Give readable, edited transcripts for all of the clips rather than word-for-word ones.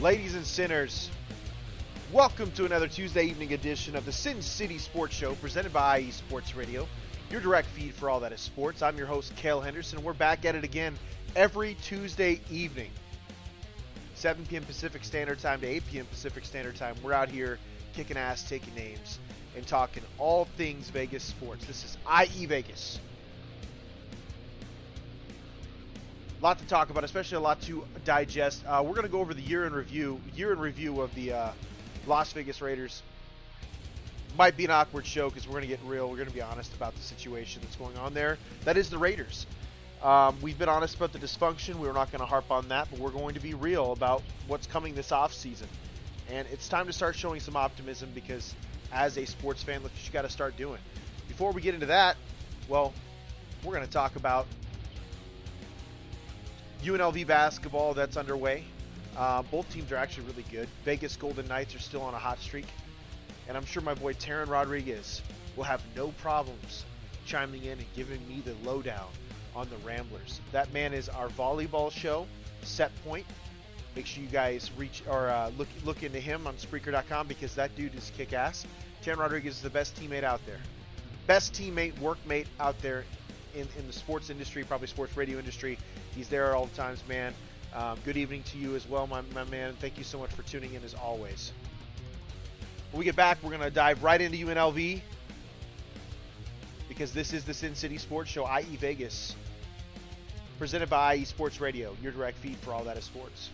Ladies and sinners, welcome to another Tuesday evening edition of the Sin City Sports Show presented by IE Sports Radio, your direct feed for all that is sports. I'm your host, Cale Henderson. We're back at it again every Tuesday evening, 7 p.m. Pacific Standard Time to 8 p.m. Pacific Standard Time. We're out here kicking ass, taking names, and talking all things Vegas sports. This is IE Vegas. A lot to talk about, especially a lot to digest. We're going to go over the year in review of the Las Vegas Raiders. Might be an awkward show because we're going to get real. We're going to be honest about the situation that's going on there. That is the Raiders. We've been honest about the dysfunction. We're not going to harp on that, but we're going to be real about what's coming this offseason. And it's time to start showing some optimism because as a sports fan, look what you got to start doing. Before we get into that, well, we're going to talk about UNLV basketball that's underway. Both teams are actually really good. Vegas Golden Knights are still on a hot streak. And I'm sure my boy Taryn Rodriguez will have no problems chiming in and giving me the lowdown on the Ramblers. That man is our volleyball show, Set Point. Make sure you guys reach or look into him on Spreaker.com because that dude is kick-ass. Taryn Rodriguez is the best teammate out there. Best teammate, workmate out there in the sports industry, probably sports radio industry. He's there all the times, man. Good evening to you as well, my man. Thank you so much for tuning in as always. When we get back, we're going to dive right into UNLV because this is the Sin City Sports Show, IE Vegas, presented by IE Sports Radio, your direct feed for all that is sports.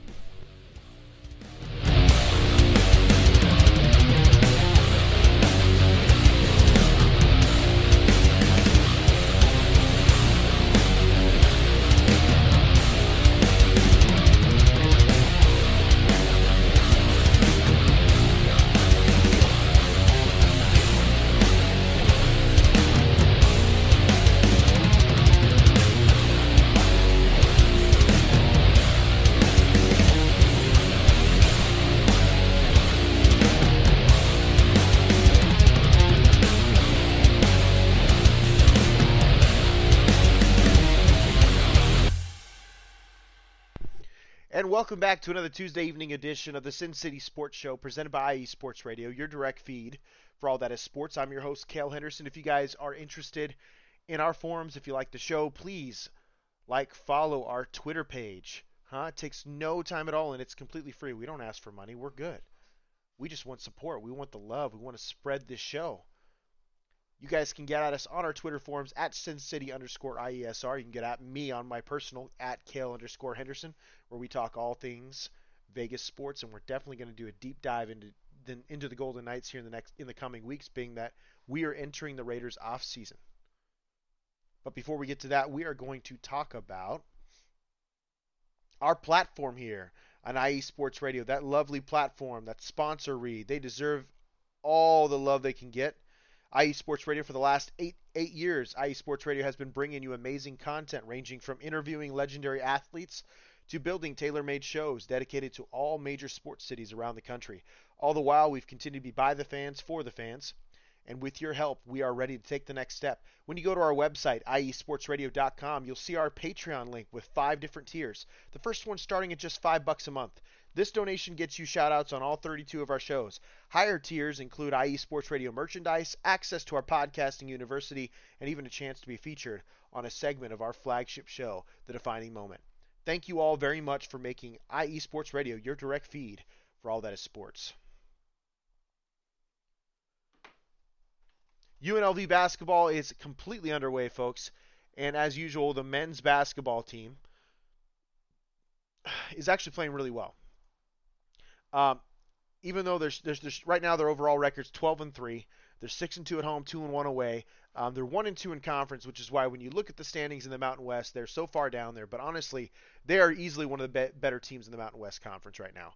Welcome back to another Tuesday evening edition of the Sin City Sports Show presented by IE Sports Radio, your direct feed for all that is sports. I'm your host, Cale Henderson. If you guys are interested in our forums, if you like the show, please follow our Twitter page. It takes no time at all, and it's completely free. We don't ask for money. We're good. We just want support. We want the love. We want to spread this show. You guys can get at us on our Twitter forums at SinCity_IESR. You can get at me on my personal at Cale_Henderson, where we talk all things Vegas sports, and we're definitely going to do a deep dive into the Golden Knights here in the coming weeks, being that we are entering the Raiders off season. But before we get to that, we are going to talk about our platform here on IE Sports Radio, that lovely platform, that sponsor read. They deserve all the love they can get. IE Sports Radio for the last eight years. IE Sports Radio has been bringing you amazing content ranging from interviewing legendary athletes to building tailor-made shows dedicated to all major sports cities around the country. All the while, we've continued to be by the fans, for the fans. And with your help, we are ready to take the next step. When you go to our website, iesportsradio.com, you'll see our Patreon link with 5 different tiers. The first one starting at just $5 a month. This donation gets you shout-outs on all 32 of our shows. Higher tiers include IE Sports Radio merchandise, access to our podcasting university, and even a chance to be featured on a segment of our flagship show, The Defining Moment. Thank you all very much for making IE Sports Radio your direct feed for all that is sports. UNLV basketball is completely underway, folks. And as usual, the men's basketball team is actually playing really well. Even though there's right now their overall record's 12-3, they're 6-2 at home, 2-1 away. They're 1-2 in conference, which is why when you look at the standings in the Mountain West, they're so far down there. But honestly, they are easily one of the better teams in the Mountain West Conference right now.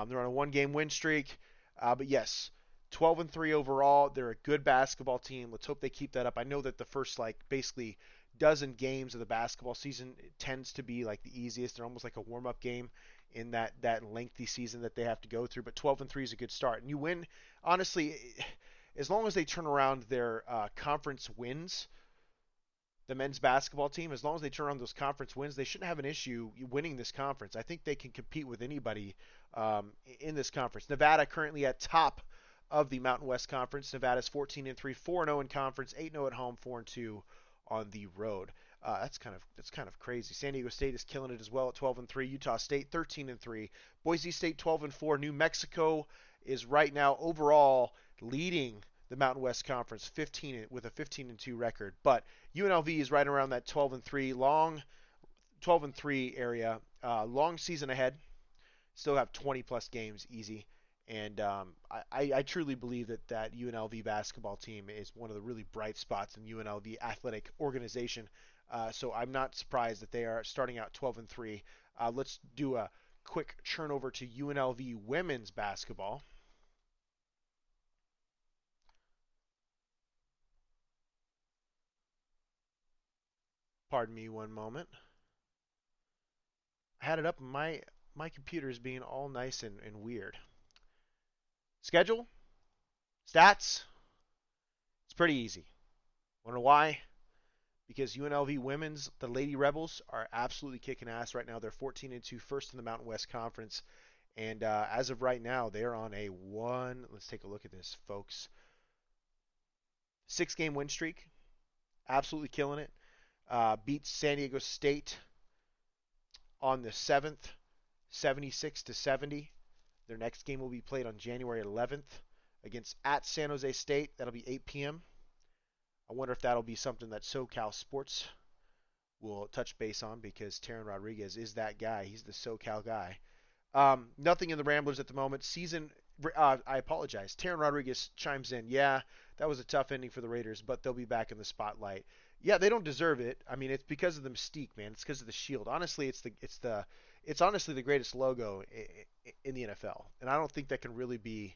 They're on a 1-game win streak, but yes, 12-3 overall. They're a good basketball team. Let's hope they keep that up. I know that the first basically dozen games of the basketball season tends to be like the easiest. They're almost like a warm-up game in that lengthy season that they have to go through. But 12-3 is a good start. And you win, honestly, as long as they turn around their conference wins, the men's basketball team, as long as they turn around those conference wins, they shouldn't have an issue winning this conference. I think they can compete with anybody in this conference. Nevada currently at top of the Mountain West Conference. Nevada's 14-3, 4-0 in conference, 8-0 at home, 4-2 on the road. That's kind of crazy. San Diego State is killing it as well at 12-3. Utah State 13-3. Boise State 12-4. New Mexico is right now overall leading the Mountain West Conference 15 with a 15-2 record, but UNLV is right around that 12-3 long 12-3 area. Long season ahead. Still have 20 plus games easy. And I truly believe that UNLV basketball team is one of the really bright spots in UNLV athletic organization. So I'm not surprised that they are starting out 12-3. Let's do a quick churn over to UNLV women's basketball. Pardon me one moment. I had it up, and my computer is being all nice and weird. Schedule, stats, it's pretty easy. Wanna know why? Because UNLV women's, the Lady Rebels, are absolutely kicking ass right now. They're 14-2, first in the Mountain West Conference, and as of right now, they're on a one. Let's take a look at this, folks. 6-game win streak, absolutely killing it. Beats San Diego State on the 7th, 76-70. Their next game will be played on January 11th against at San Jose State. That'll be 8 p.m. I wonder if that'll be something that SoCal Sports will touch base on because Taryn Rodriguez is that guy. He's the SoCal guy. Nothing in the Ramblers at the moment. I apologize. Taryn Rodriguez chimes in. Yeah, that was a tough ending for the Raiders, but they'll be back in the spotlight. Yeah, they don't deserve it. I mean, it's because of the mystique, man. It's because of the shield. Honestly, it's honestly the greatest logo in the NFL, and I don't think that can really be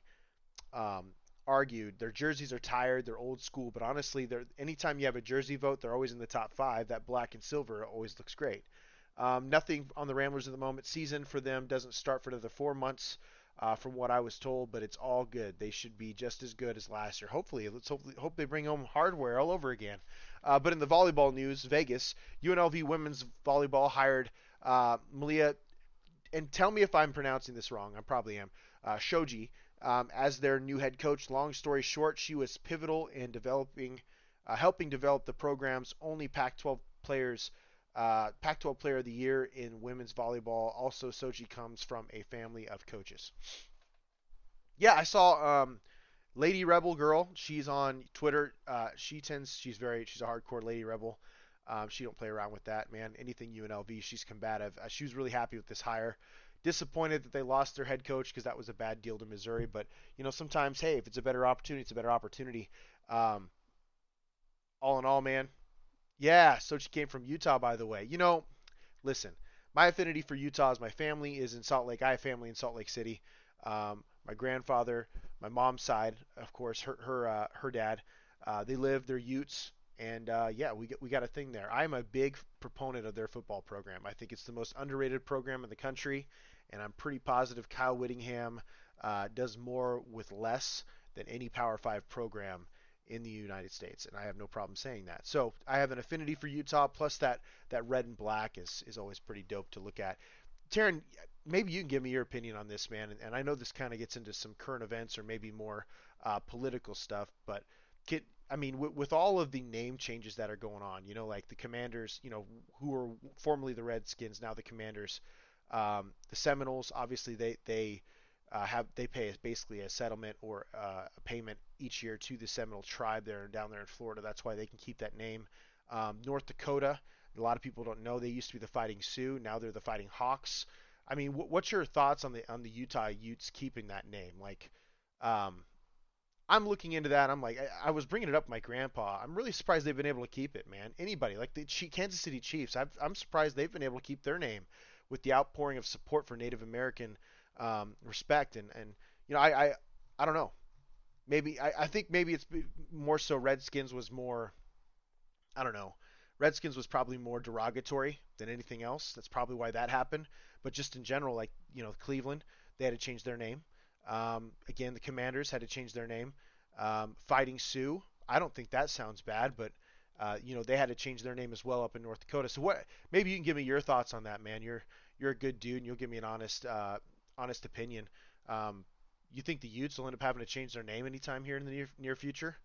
um, argued. Their jerseys are tired, they're old school, but honestly, they're anytime you have a jersey vote, they're always in the top five. That black and silver always looks great. Nothing on the Ramblers at the moment. Season for them doesn't start for another 4 months, from what I was told, but it's all good. They should be just as good as last year. Hopefully, hope they bring home hardware all over again. But in the volleyball news, Vegas, UNLV women's volleyball hired Malia, and tell me if I'm pronouncing this wrong. I probably am. Shoji as their new head coach. Long story short, she was pivotal in helping develop the program's only Pac-12 players, Pac-12 Player of the Year in women's volleyball. Also, Sochi comes from a family of coaches. Yeah, I saw Lady Rebel Girl. She's on Twitter. She's a hardcore Lady Rebel. She don't play around with that, man. Anything UNLV, she's combative. She was really happy with this hire. Disappointed that they lost their head coach because that was a bad deal to Missouri. But sometimes, hey, if it's a better opportunity, it's a better opportunity. Um, all in all, man. Yeah, so she came from Utah, by the way. Listen, my affinity for Utah is my family is in Salt Lake. I have family in Salt Lake City. My grandfather, my mom's side, of course, her dad, they're Utes, and yeah, we got a thing there. I'm a big proponent of their football program. I think it's the most underrated program in the country, and I'm pretty positive Kyle Whittingham does more with less than any Power Five program in the United States, and I have no problem saying that. So I have an affinity for Utah. Plus that red and black is always pretty dope to look at. Taryn, maybe you can give me your opinion on this, man. And I know this kind of gets into some current events or maybe more political stuff, but I mean, with all of the name changes that are going on, like the Commanders, who were formerly the Redskins, now the Commanders, the Seminoles, obviously they pay basically a settlement or a payment each year to the Seminole tribe there down there in Florida. That's why they can keep that name. North Dakota, a lot of people don't know they used to be the Fighting Sioux. Now they're the Fighting Hawks. I mean, what's your thoughts on the Utah Utes keeping that name? Like, um, I'm looking into that. I'm like, I was bringing it up with my grandpa. I'm really surprised they've been able to keep it, man. Anybody like the Kansas City Chiefs, I'm surprised they've been able to keep their name with the outpouring of support for Native American respect. And I don't know. I think maybe it's more so Redskins was more, I don't know. Redskins was probably more derogatory than anything else. That's probably why that happened. But just in general, like Cleveland, they had to change their name. Again, the Commanders had to change their name. Fighting Sioux. I don't think that sounds bad, but They had to change their name as well up in North Dakota. So what? Maybe you can give me your thoughts on that, man. You're a good dude, and you'll give me an honest opinion. Um, you think the Utes will end up having to change their name anytime here in the near future?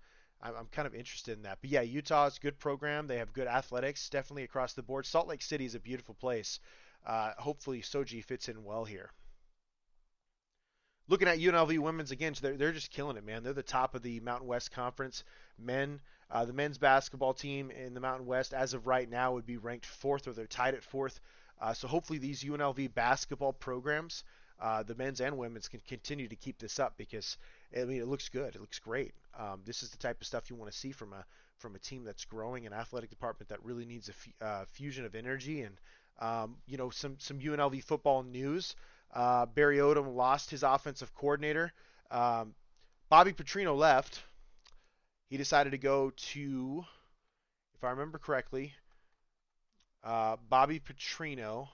I'm kind of interested in that. But yeah, Utah is a good program. They have good athletics, definitely across the board. Salt Lake City is a beautiful place. Hopefully, Soji fits in well here. Looking at UNLV women's again, so they're just killing it, man. They're the top of the Mountain West Conference. Men, the men's basketball team in the Mountain West, as of right now, would be ranked fourth, or they're tied at fourth. So hopefully these UNLV basketball programs, the men's and women's, can continue to keep this up because I mean it looks good. It looks great. This is the type of stuff you want to see from a team that's growing, an athletic department that really needs a fusion of energy and some UNLV football news. Barry Odom lost his offensive coordinator. Um, Bobby Petrino left. He decided to go to, if I remember correctly, Bobby Petrino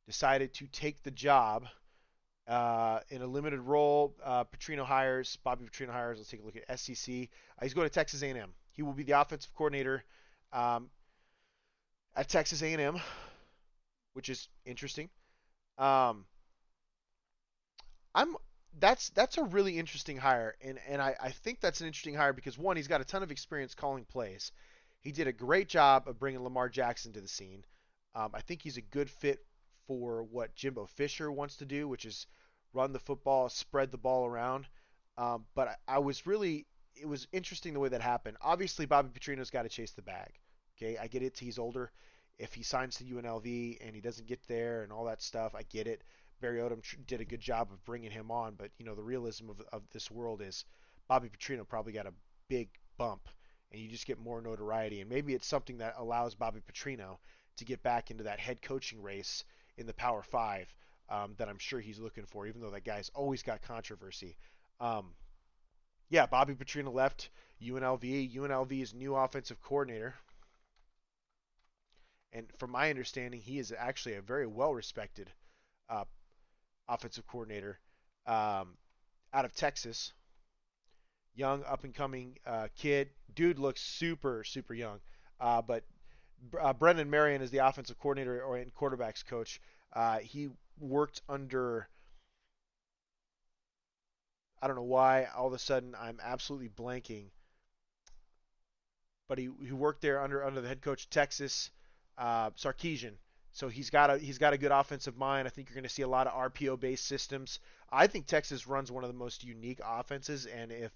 decided to take the job in a limited role. Bobby Petrino hires. Let's take a look at SEC. He's going to Texas A&M. He will be the offensive coordinator um, at Texas A&M, which is interesting. Um, I'm that's a really interesting hire, and I think that's an interesting hire because one, he's got a ton of experience calling plays. He did a great job of bringing Lamar Jackson to the scene. I think he's a good fit for what Jimbo Fisher wants to do, which is run the football, spread the ball around. But I was really, it was interesting the way that happened. Obviously, Bobby Petrino's got to chase the bag. Okay, I get it. He's older. If he signs to UNLV and he doesn't get there and all that stuff, I get it. Barry Odom did a good job of bringing him on, but the realism of this world is Bobby Petrino probably got a big bump, and you just get more notoriety, and maybe it's something that allows Bobby Petrino to get back into that head coaching race in the Power Five that I'm sure he's looking for, even though that guy's always got controversy. Um, yeah, Bobby Petrino left UNLV. UNLV's new offensive coordinator, and from my understanding, he is actually a very well-respected uh, offensive coordinator um, out of Texas. Young, up and coming kid. Dude looks super, super young. But Brendan Marion is the offensive coordinator and quarterbacks coach. He worked under, I don't know why, all of a sudden I'm absolutely blanking, but he worked there under the head coach Texas Sarkisian. So he's got a good offensive mind. I think you're going to see a lot of RPO based systems. I think Texas runs one of the most unique offenses, and if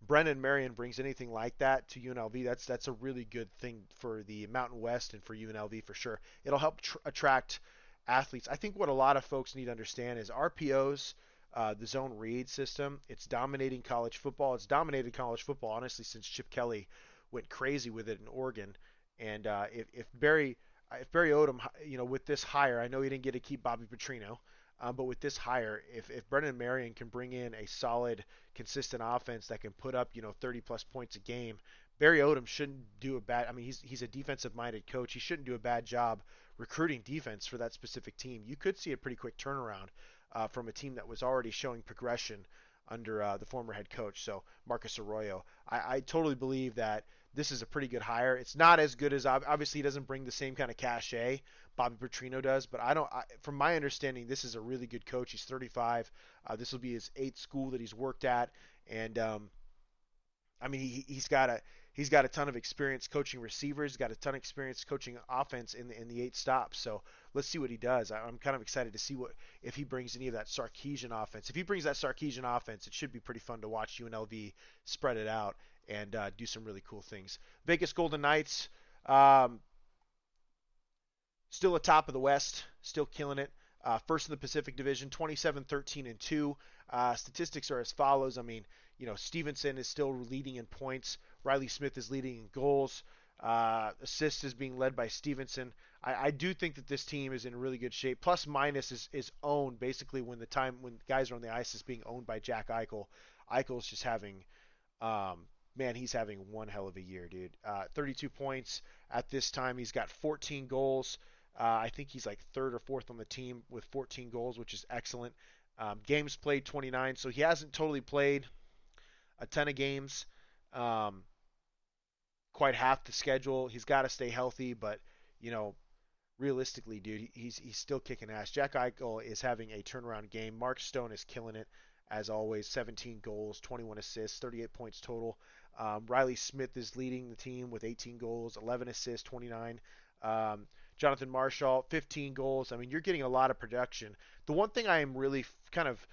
Brennan Marion brings anything like that to UNLV, that's a really good thing for the Mountain West and for UNLV for sure. It'll help attract athletes. I think what a lot of folks need to understand is RPOs, the zone read system. It's dominating college football. It's dominated college football honestly since Chip Kelly went crazy with it in Oregon. And if Barry Odom, with this hire, I know he didn't get to keep Bobby Petrino, but with this hire, if Brendan Marion can bring in a solid, consistent offense that can put up 30 plus points a game, Barry Odom shouldn't do a bad. I mean, he's a defensive-minded coach. He shouldn't do a bad job recruiting defense for that specific team. You could see a pretty quick turnaround from a team that was already showing progression under the former head coach, so Marcus Arroyo. I totally believe that this is a pretty good hire. It's not as good as obviously he doesn't bring the same kind of cachet Bobby Petrino does, but from my understanding, this is a really good coach. He's 35. This will be his eighth school that he's worked at, and I mean he's got a ton of experience coaching receivers. He's got a ton of experience coaching offense in the eight stops. So let's see what he does. I'm kind of excited to see what if he brings any of that Sarkisian offense. If he brings that Sarkisian offense, it should be pretty fun to watch UNLV spread it out and do some really cool things. Vegas Golden Knights, um, still atop of the West, still killing it. First in the Pacific Division, 27, 13, and 2. Statistics are as follows. I mean, Stevenson is still leading in points. Riley Smith is leading in goals. Assists is being led by Stevenson. I do think that this team is in really good shape. Plus minus is owned basically when guys are on the ice is being owned by Jack Eichel. Eichel's just having man, he's having one hell of a year, dude. 32 points at this time. He's got 14 goals. I think he's like third or fourth on the team with 14 goals, which is excellent. Games played 29, so he hasn't totally played a ton of games. Um, quite half the schedule. He's got to stay healthy, but you know, realistically, dude, he's still kicking ass. Jack Eichel is having a turnaround game. Mark Stone is killing it as always. 17 goals, 21 assists, 38 points total. Riley Smith is leading the team with 18 goals, 11 assists, 29. Um, Jonathan Marshall, 15 goals. I mean, you're getting a lot of production. The one thing I am really kind of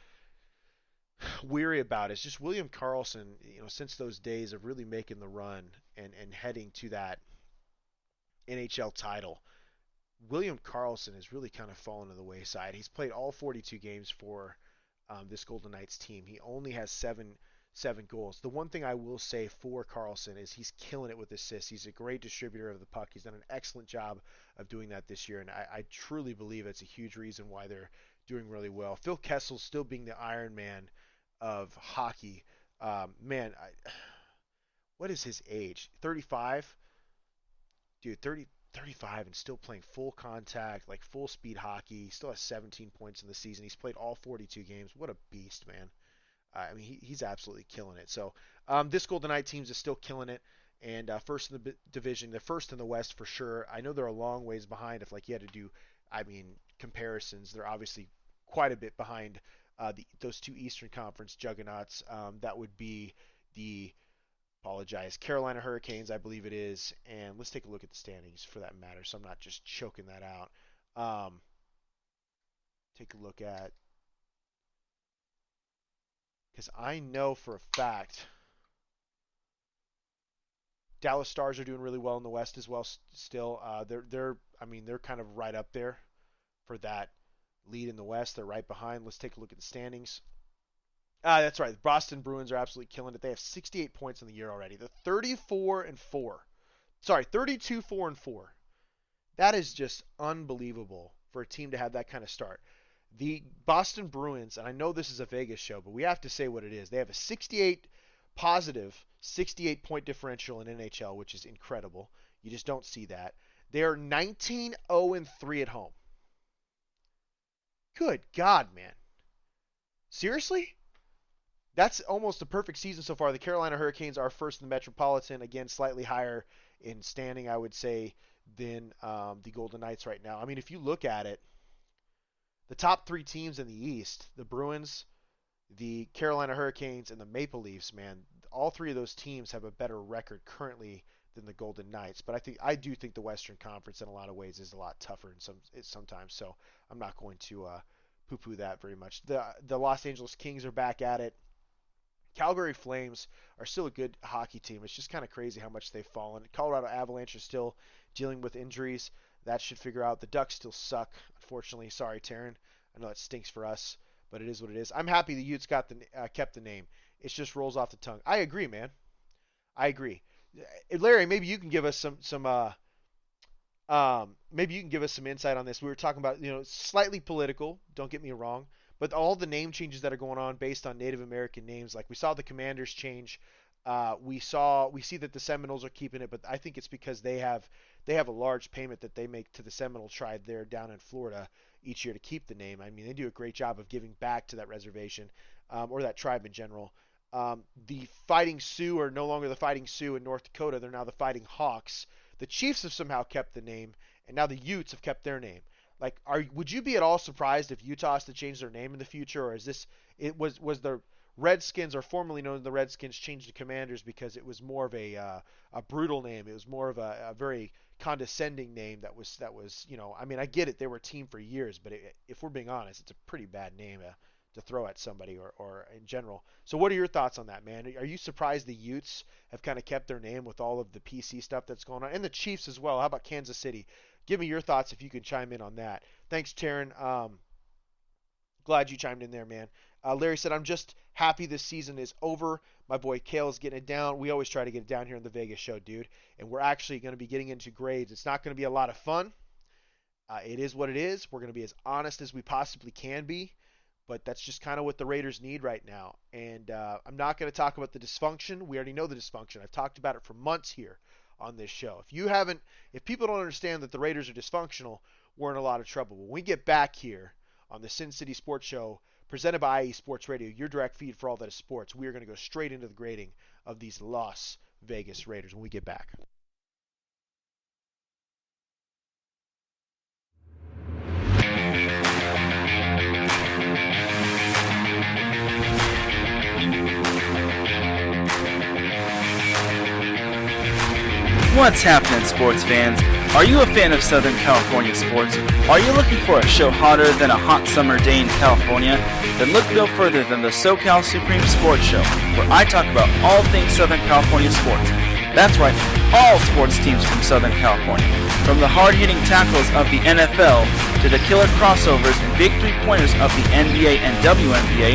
weary about is just William Karlsson. You know, since those days of really making the run and heading to that NHL title, William Karlsson has really kind of fallen to the wayside. He's played all 42 games for this Golden Knights team. He only has seven goals. The one thing I will say for Karlsson is he's killing it with assists. He's a great distributor of the puck. He's done an excellent job of doing that this year, and I truly believe it's a huge reason why they're doing really well. Phil Kessel's still being the Iron Man of hockey. Man, what is his age? 35? Dude, 35 and still playing full contact, like full speed hockey. He still has 17 points in the season. He's played all 42 games. What a beast, man. I mean, he's absolutely killing it. So this Golden Knight teams is still killing it, and first in the division. They're first in the West for sure. I know they're a long ways behind. If like you had to do, I mean, comparisons, they're obviously quite a bit behind those two Eastern Conference juggernauts. That would be the apologize Carolina Hurricanes, I believe it is, and let's take a look at the standings for that matter. So I'm not just choking that out. Take a look at because I know for a fact Dallas Stars are doing really well in the West as well. Still, I mean they're kind of right up there for that lead in the West. They're right behind. Let's take a look at the standings. That's right. The Boston Bruins are absolutely killing it. They have 68 points in the year already. They're 34 and 4. Sorry, 32 4 and 4. That is just unbelievable for a team to have that kind of start. The Boston Bruins, and I know this is a Vegas show, but we have to say what it is. They have a 68 point differential in NHL, which is incredible. You just don't see that. They are 19 0 and 3 at home. Good God, man. Seriously? That's almost a perfect season so far. The Carolina Hurricanes are first in the Metropolitan, again slightly higher in standing, I would say, than the Golden Knights right now. I mean, if you look at it, the top three teams in the East, the Bruins, the Carolina Hurricanes, and the Maple Leafs, man, all three of those teams have a better record currently than the Golden Knights. But I do think the Western Conference in a lot of ways is a lot tougher sometimes. So I'm not going to poo-poo that very much. The Los Angeles Kings are back at it. Calgary Flames are still a good hockey team. It's just kind of crazy how much they've fallen. Colorado Avalanche is still dealing with injuries. That should figure out. The Ducks still suck, unfortunately. Sorry, Taryn. I know it stinks for us, but it is what it is. I'm happy the Utes kept the name. It just rolls off the tongue. I agree, man. I agree. Larry, maybe you can give us maybe you can give us some insight on this. We were talking about, slightly political, don't get me wrong, but all the name changes that are going on based on Native American names, like we saw the Commanders change. We see that the Seminoles are keeping it, but I think it's because they have a large payment that they make to the Seminole tribe there down in Florida each year to keep the name. I mean, they do a great job of giving back to that reservation or that tribe in general. The Fighting Sioux are no longer the Fighting Sioux in North Dakota. They're now the Fighting Hawks. The Chiefs have somehow kept the name, and now the Utes have kept their name. Like, would you be at all surprised if Utah has to change their name in the future, or is this was the Redskins, or formerly known as the Redskins, changed to Commanders because it was more of a brutal name. It was more of a very condescending name that was. I mean, I get it, they were a team for years, but if we're being honest, it's a pretty bad name to throw at somebody or in general. So what are your thoughts on that, man? Are you surprised the Utes have kind of kept their name with all of the PC stuff that's going on, and the Chiefs as well? How about Kansas City? Give me your thoughts if you can chime in on that. Thanks, Taryn. Glad you chimed in there, man. Larry said, I'm just happy this season is over. My boy Kale is getting it down. We always try to get it down here in the Vegas show, dude. And we're actually going to be getting into grades. It's not going to be a lot of fun. It is what it is. We're going to be as honest as we possibly can be. But that's just kind of what the Raiders need right now. And I'm not going to talk about the dysfunction. We already know the dysfunction. I've talked about it for months here on this show. If people don't understand that the Raiders are dysfunctional, we're in a lot of trouble. When we get back here on the Sin City Sports Show, presented by IE Sports Radio, your direct feed for all that is sports, we are going to go straight into the grading of these Los Vegas Raiders when we get back. What's happening, sports fans? Are you a fan of Southern California sports? Are you looking for a show hotter than a hot summer day in California? Then look no further than the SoCal Supreme Sports Show, where I talk about all things Southern California sports. That's right, all sports teams from Southern California. From the hard-hitting tackles of the NFL, to the killer crossovers and big three-pointers of the NBA and WNBA,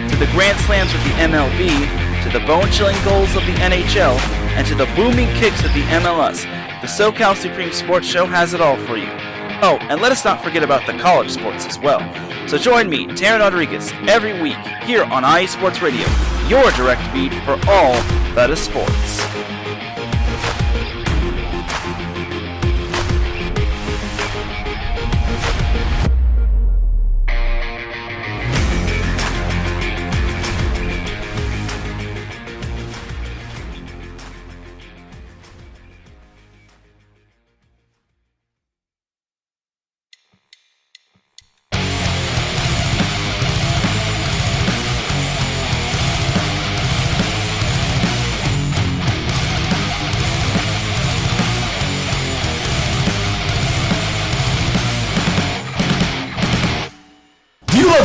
to the grand slams of the MLB, to the bone-chilling goals of the NHL, and to the booming kicks of the MLS, the SoCal Supreme Sports Show has it all for you. Oh, and let us not forget about the college sports as well. So join me, Taryn Rodriguez, every week here on IE Sports Radio, your direct feed for all that is sports.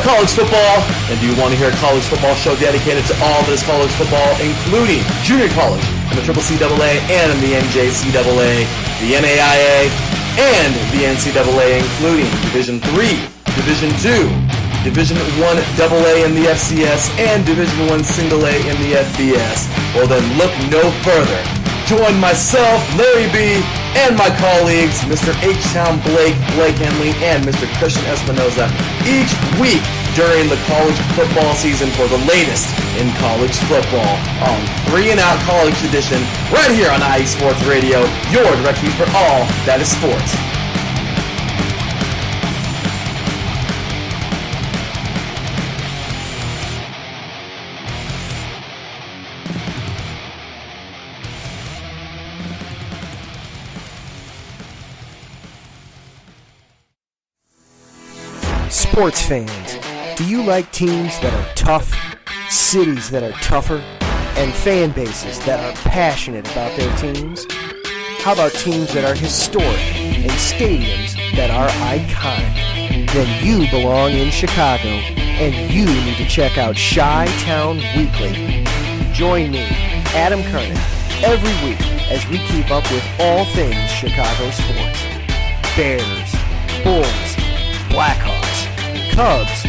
College football, and do you want to hear a college football show dedicated to all that is college football, including junior college and the CCAA and the NJCAA, the NAIA, and the NCAA, including Division III, Division II, Division I AA in the FCS, and Division I A in the FBS? Well then look no further. Join myself, Larry B., and my colleagues, Mr. H-Town Blake Henley, and Mr. Christian Espinoza, each week during the college football season for the latest in college football on 3 and Out College Edition, right here on IE Sports Radio, your direct feed for all that is sports. Sports fans, do you like teams that are tough, cities that are tougher, and fan bases that are passionate about their teams? How about teams that are historic and stadiums that are iconic? Then you belong in Chicago, and you need to check out Chi-Town Weekly. Join me, Adam Kernan, every week as we keep up with all things Chicago sports. Bears, Bulls, Blackhawks, Cubs,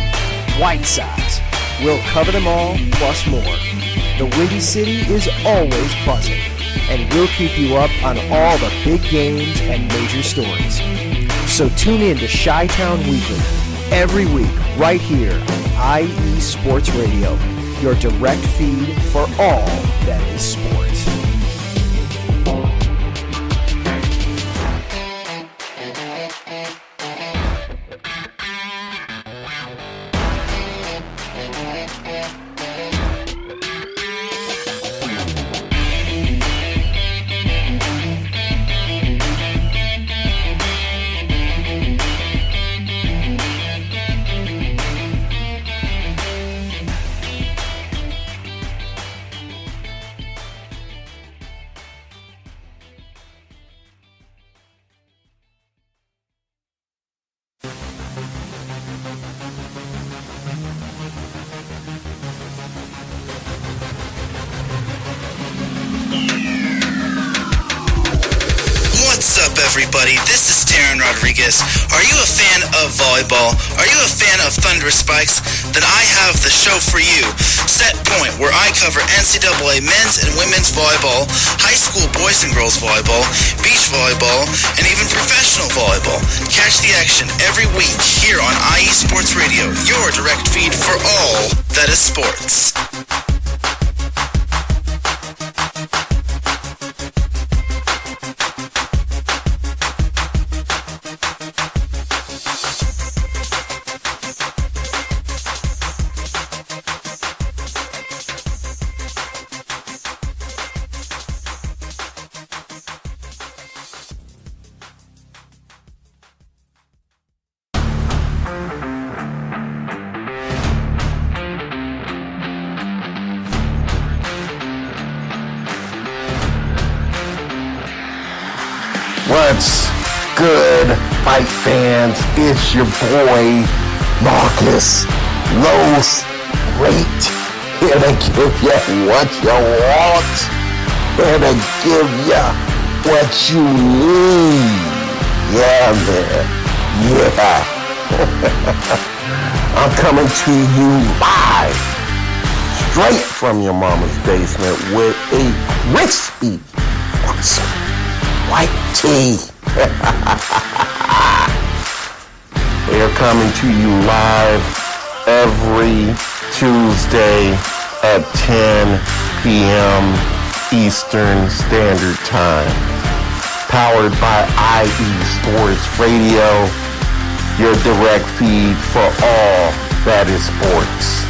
White Sox. We'll cover them all, plus more. The Windy City is always buzzing, and we'll keep you up on all the big games and major stories. So tune in to Chi-Town Weekly every week right here on IE Sports Radio, your direct feed for all that is sports. Everybody, this is Taryn Rodriguez. Are you a fan of volleyball? Are you a fan of Thunderous Spikes? Then I have the show for you, Set Point, where I cover NCAA men's and women's volleyball, high school boys and girls volleyball, beach volleyball, and even professional volleyball. Catch the action every week here on IE Sports Radio, your direct feed for all that is sports. good, fight fans? It's your boy, Marcus Los Rate, here to give you what you want, here to give you what you need. Yeah, man. Yeah. I'm coming to you live, straight from your mama's basement with a crispy, awesome white tea. They're coming to you live every Tuesday at 10 p.m. Eastern Standard Time. Powered by IE Sports Radio, your direct feed for all that is sports.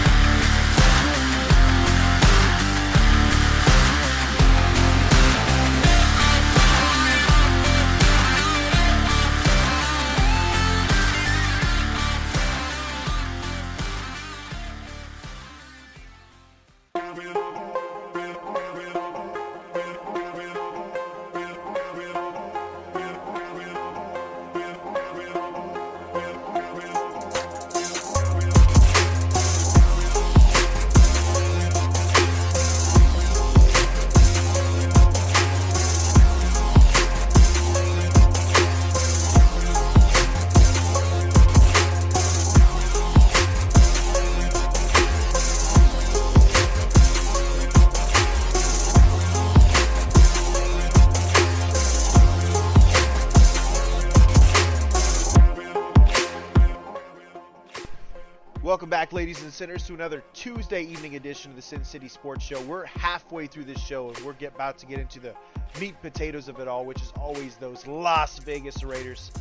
Welcome back, ladies and sinners, to another Tuesday evening edition of the Sin City Sports Show. We're halfway through this show, and we're about to get into the meat and potatoes of it all, which is always those Las Vegas Raiders.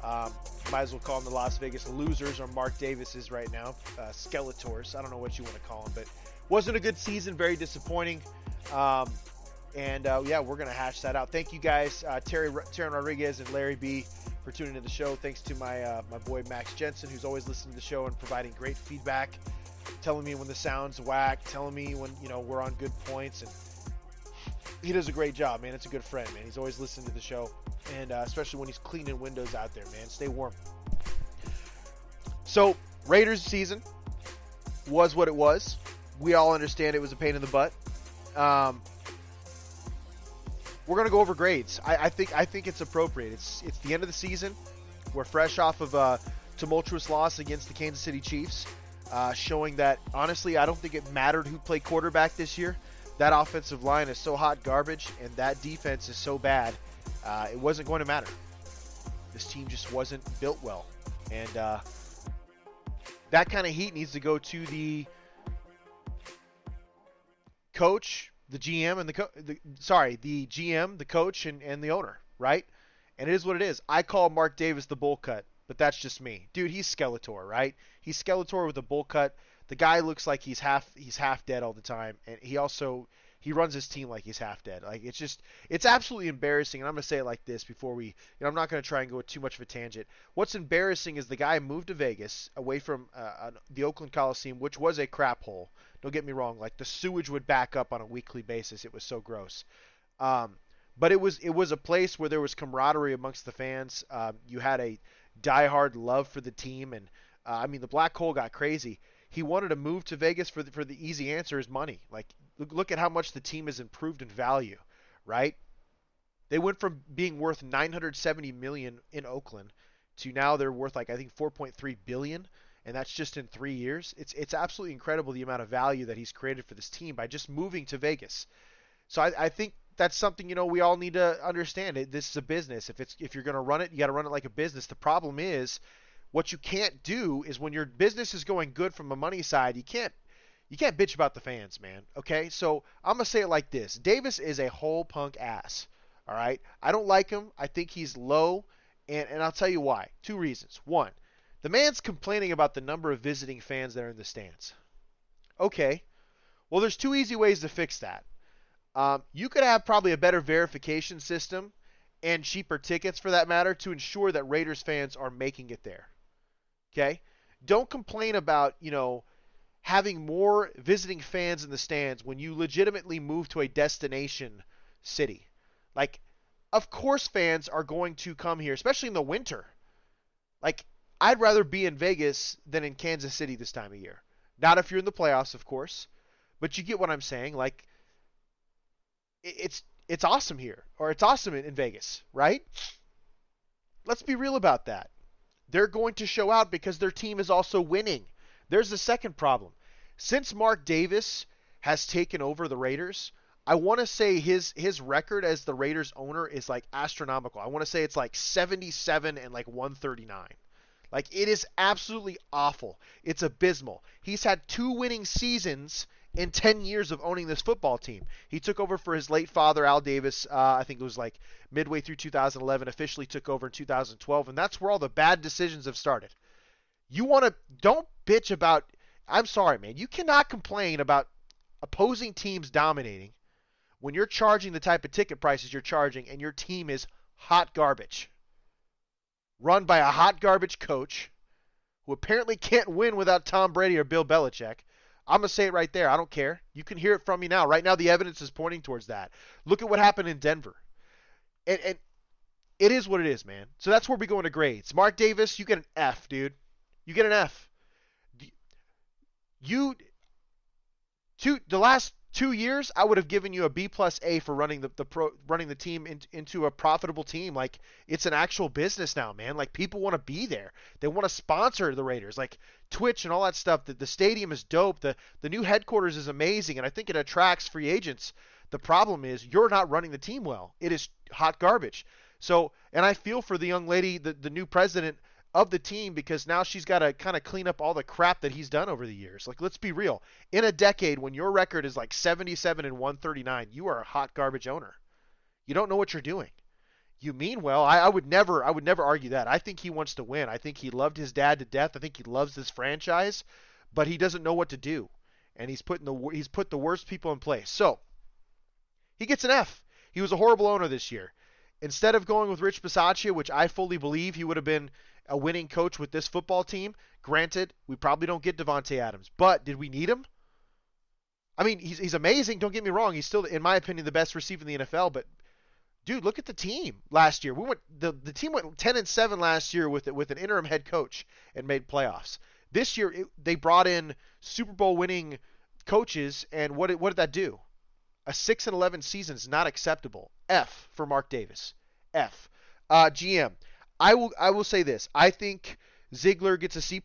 Might as well call them the Las Vegas Losers, or Mark Davis is right now. Skeletors. I don't know what you want to call them, but wasn't a good season. Very disappointing. Yeah, we're going to hash that out. Thank you guys, Taryn Rodriguez and Larry B., for tuning into the show. Thanks to my boy Max Jensen, who's always listening to the show and providing great feedback, telling me when the sound's whack, telling me when we're on good points, and he does a great job, man. It's a good friend, man. He's always listening to the show, and especially when he's cleaning windows out there, man. Stay warm. So Raiders season was what it was. We all understand it was a pain in the butt. We're going to go over grades. I think it's appropriate. It's the end of the season. We're fresh off of a tumultuous loss against the Kansas City Chiefs, showing that, honestly, I don't think it mattered who played quarterback this year. That offensive line is so hot garbage, and that defense is so bad, it wasn't going to matter. This team just wasn't built well. And that kind of heat needs to go to the coach, the GM, and the GM, the coach, and the owner, right? And it is what it is. I call Mark Davis the bull cut, but that's just me. Dude, he's Skeletor, right? He's Skeletor with a bull cut. The guy looks like he's half dead all the time, and he runs his team like he's half dead. Like, it's absolutely embarrassing. And I'm gonna say it like this before I'm not gonna try and go too much of a tangent. What's embarrassing is the guy moved to Vegas, away from the Oakland Coliseum, which was a crap hole. Don't get me wrong. Like, the sewage would back up on a weekly basis. It was so gross. But it was a place where there was camaraderie amongst the fans. You had a diehard love for the team, and the black hole got crazy. He wanted to move to Vegas for the easy answer is money. Like, look at how much the team has improved in value, right? They went from being worth $970 million in Oakland to now they're worth, like, I think $4.3 billion, and that's just in 3 years. It's absolutely incredible the amount of value that he's created for this team by just moving to Vegas. So I think that's something we all need to understand. This is a business. If you're going to run it, you got to run it like a business. The problem is, what you can't do is, when your business is going good from a money side, you can't bitch about the fans, man. Okay, so I'm gonna say it like this: Davis is a whole punk ass. All right, I don't like him. I think he's low, and I'll tell you why. 2 reasons. 1, the man's complaining about the number of visiting fans that are in the stands. Okay, well, there's 2 easy ways to fix that. You could have probably a better verification system and cheaper tickets, for that matter, to ensure that Raiders fans are making it there. Okay? Don't complain about, having more visiting fans in the stands when you legitimately move to a destination city. Like, Of course fans are going to come here, especially in the winter. Like, I'd rather be in Vegas than in Kansas City this time of year. Not if you're in the playoffs, of course, but you get what I'm saying. Like, it's awesome here, or it's awesome in Vegas, right? Let's be real about that. They're going to show out because their team is also winning. There's the second problem. Since Mark Davis has taken over the Raiders, I want to say his record as the Raiders owner is like astronomical. I want to say it's like 77 and like 139. Like, it is absolutely awful. It's abysmal. He's had 2 winning seasons in 10 years of owning this football team. He took over for his late father, Al Davis, I think it was like midway through 2011, officially took over in 2012, and that's where all the bad decisions have started. Don't bitch about, I'm sorry, man, you cannot complain about opposing teams dominating when you're charging the type of ticket prices you're charging and your team is hot garbage. Run by a hot garbage coach who apparently can't win without Tom Brady or Bill Belichick. I'm going to say it right there. I don't care. You can hear it from me now. Right now, the evidence is pointing towards that. Look at what happened in Denver. And it is what it is, man. So that's where we go into grades. Mark Davis, you get an F, dude. You get an F. The last 2 years, I would have given you a B plus A for running the team into a profitable team. Like, it's an actual business now, man. Like, people want to be there. They want to sponsor the Raiders, like Twitch and all that stuff. The stadium is dope. The new headquarters is amazing, and I think it attracts free agents. The problem is you're not running the team well. It is hot garbage. So, and I feel for the young lady, the new president of the team, because now she's got to kind of clean up all the crap that he's done over the years. Like, let's be real. In a decade, when your record is like 77 and 139, you are a hot garbage owner. You don't know what you're doing. You mean well. I would never argue that. I think he wants to win. I think he loved his dad to death. I think he loves this franchise, but he doesn't know what to do, and he's put the worst people in place. So he gets an F. He was a horrible owner this year. Instead of going with Rich Bisaccia, which I fully believe he would have been a winning coach with this football team. Granted, we probably don't get Devontae Adams, but did we need him? I mean, he's amazing. Don't get me wrong. He's still, in my opinion, the best receiver in the NFL. But dude, look at the team last year. The team went 10-7 last year with an interim head coach and made playoffs. This year they brought in Super Bowl winning coaches, and what did that do? A 6-11 season is not acceptable. F for Mark Davis. F. GM. I will say this. I think Ziegler gets a C+,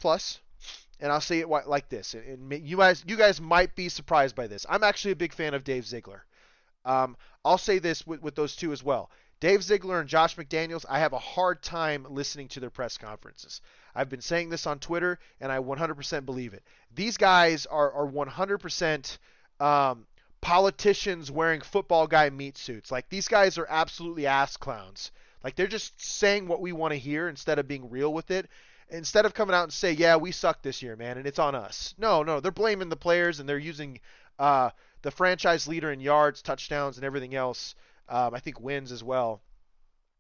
and I'll say it like this. And you guys might be surprised by this. I'm actually a big fan of Dave Ziegler. I'll say this with those two as well. Dave Ziegler and Josh McDaniels, I have a hard time listening to their press conferences. I've been saying this on Twitter, and I 100% believe it. These guys are 100% politicians wearing football guy meat suits. Like, these guys are absolutely ass clowns. Like, they're just saying what we want to hear instead of being real with it. Instead of coming out and say, yeah, we suck this year, man, and it's on us. No, they're blaming the players, and they're using the franchise leader in yards, touchdowns, and everything else, I think wins as well,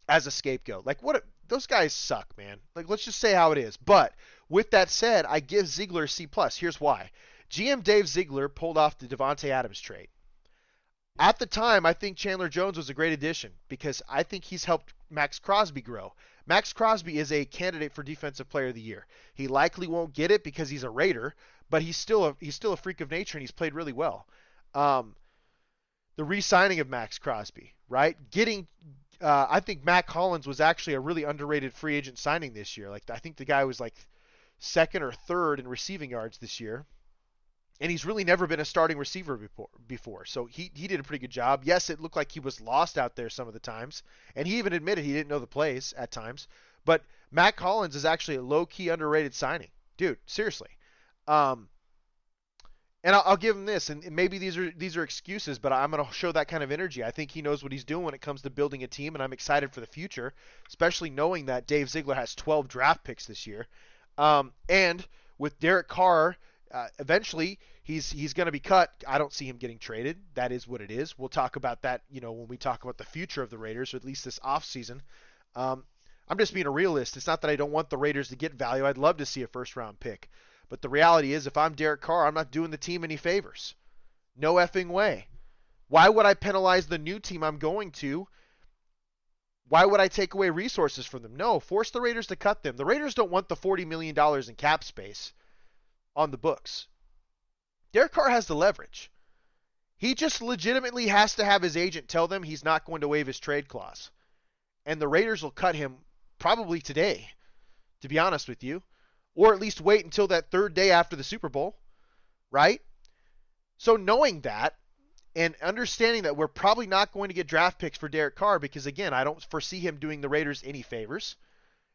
as a scapegoat. Like, those guys suck, man. Like, let's just say how it is. But with that said, I give Ziegler a C+. Here's why. GM Dave Ziegler pulled off the Devontae Adams trade. At the time, I think Chandler Jones was a great addition because I think he's helped Max Crosby grow. Max Crosby is a candidate for Defensive Player of the Year. He likely won't get it because he's a Raider, but he's still a freak of nature, and he's played really well. The re-signing of Max Crosby, right? I think Matt Collins was actually a really underrated free agent signing this year. Like, I think the guy was like second or third in receiving yards this year. And he's really never been a starting receiver before. So he did a pretty good job. Yes, it looked like he was lost out there some of the times. And he even admitted he didn't know the plays at times. But Matt Collins is actually a low-key underrated signing. Dude, seriously. And I'll give him this. And maybe these are excuses, but I'm going to show that kind of energy. I think he knows what he's doing when it comes to building a team. And I'm excited for the future, especially knowing that Dave Ziegler has 12 draft picks this year. And with Derek Carr, eventually, he's going to be cut. I don't see him getting traded. That is what it is. We'll talk about that, when we talk about the future of the Raiders, or at least this offseason. I'm just being a realist. It's not that I don't want the Raiders to get value. I'd love to see a first-round pick. But the reality is, if I'm Derek Carr, I'm not doing the team any favors. No effing way. Why would I penalize the new team I'm going to Why would I take away resources from them? No, force the Raiders to cut them. The Raiders don't want the $40 million in cap space on the books. Derek Carr has the leverage. He just legitimately has to have his agent tell them he's not going to waive his trade clause. And the Raiders will cut him probably today, to be honest with you. Or at least wait until that third day after the Super Bowl, right? So knowing that and understanding that we're probably not going to get draft picks for Derek Carr because, again, I don't foresee him doing the Raiders any favors.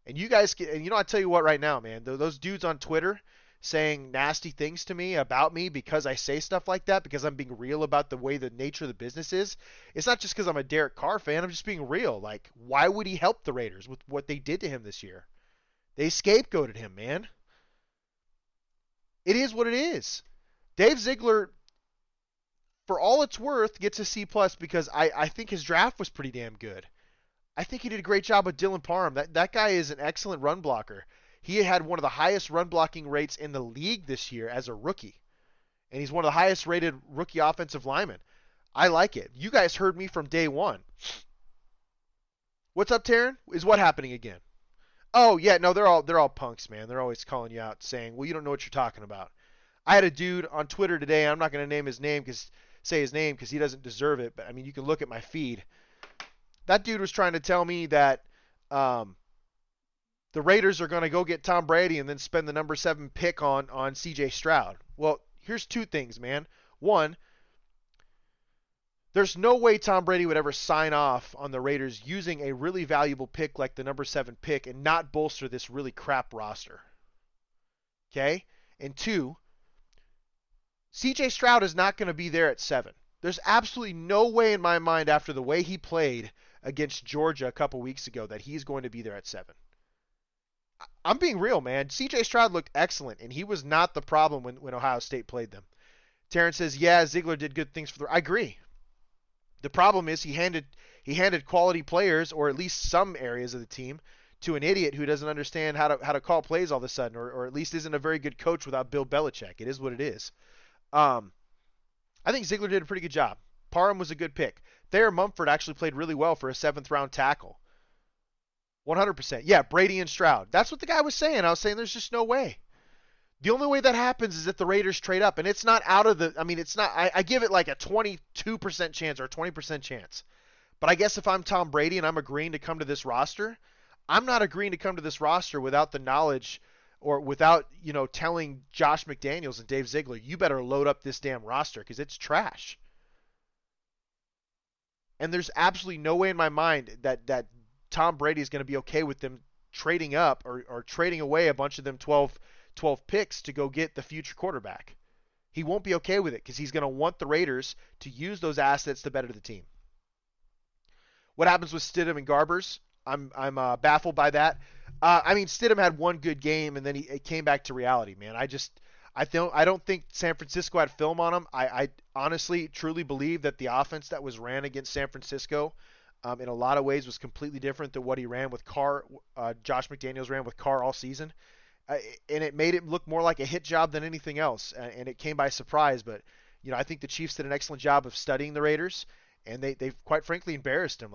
And you guys, and I tell you what right now, man, those dudes on Twitter saying nasty things to me about me because I say stuff like that, because I'm being real about the way the nature of the business is. It's not just because I'm a Derek Carr fan. I'm just being real. Like, why would he help the Raiders with what they did to him this year? They scapegoated him, man. It is what it is. Dave Ziegler, for all it's worth, gets a C+ because I think his draft was pretty damn good. I think he did a great job with Dylan Parham. That guy is an excellent run blocker. He had one of the highest run blocking rates in the league this year as a rookie. And he's one of the highest rated rookie offensive linemen. I like it. You guys heard me from day one. What's up, Taryn? Is what happening again? Oh, yeah, no, they're all punks, man. They're always calling you out saying, well, you don't know what you're talking about. I had a dude on Twitter today, I'm not going to say his name because he doesn't deserve it, but I mean, you can look at my feed. That dude was trying to tell me that the Raiders are going to go get Tom Brady and then spend the number 7 pick on CJ Stroud. Well, here's two things, man. One, there's no way Tom Brady would ever sign off on the Raiders using a really valuable pick like the number 7 pick and not bolster this really crap roster. Okay? And two, CJ Stroud is not going to be there at 7. There's absolutely no way in my mind after the way he played against Georgia a couple weeks ago that he's going to be there at 7. I'm being real, man. CJ Stroud looked excellent, and he was not the problem when Ohio State played them. Terrence says, yeah, Ziegler did good things for the... I agree. The problem is he handed quality players, or at least some areas of the team, to an idiot who doesn't understand how to call plays all of a sudden, or at least isn't a very good coach without Bill Belichick. It is what it is. I think Ziegler did a pretty good job. Parham was a good pick. Thayer Mumford actually played really well for a 7th-round tackle. 100%. Yeah, Brady and Stroud. That's what the guy was saying. I was saying there's just no way. The only way that happens is if the Raiders trade up, and it's not out of the... I mean, it's not... I give it like a 22% chance or a 20% chance. But I guess if I'm Tom Brady and I'm agreeing to come to this roster, I'm not agreeing to come to this roster without the knowledge or without, telling Josh McDaniels and Dave Ziegler, you better load up this damn roster because it's trash. And there's absolutely no way in my mind that Tom Brady is going to be okay with them trading up or trading away a bunch of them 12 picks to go get the future quarterback. He won't be okay with it because he's going to want the Raiders to use those assets to better the team. What happens with Stidham and Garbers? I'm baffled by that. Stidham had one good game and then he came back to reality, man. I don't think San Francisco had film on him. I honestly, truly believe that the offense that was ran against San Francisco in a lot of ways was completely different than what he ran with Carr. Josh McDaniels ran with Carr all season. And it made it look more like a hit job than anything else. And it came by surprise. But, I think the Chiefs did an excellent job of studying the Raiders. And they've quite frankly embarrassed them.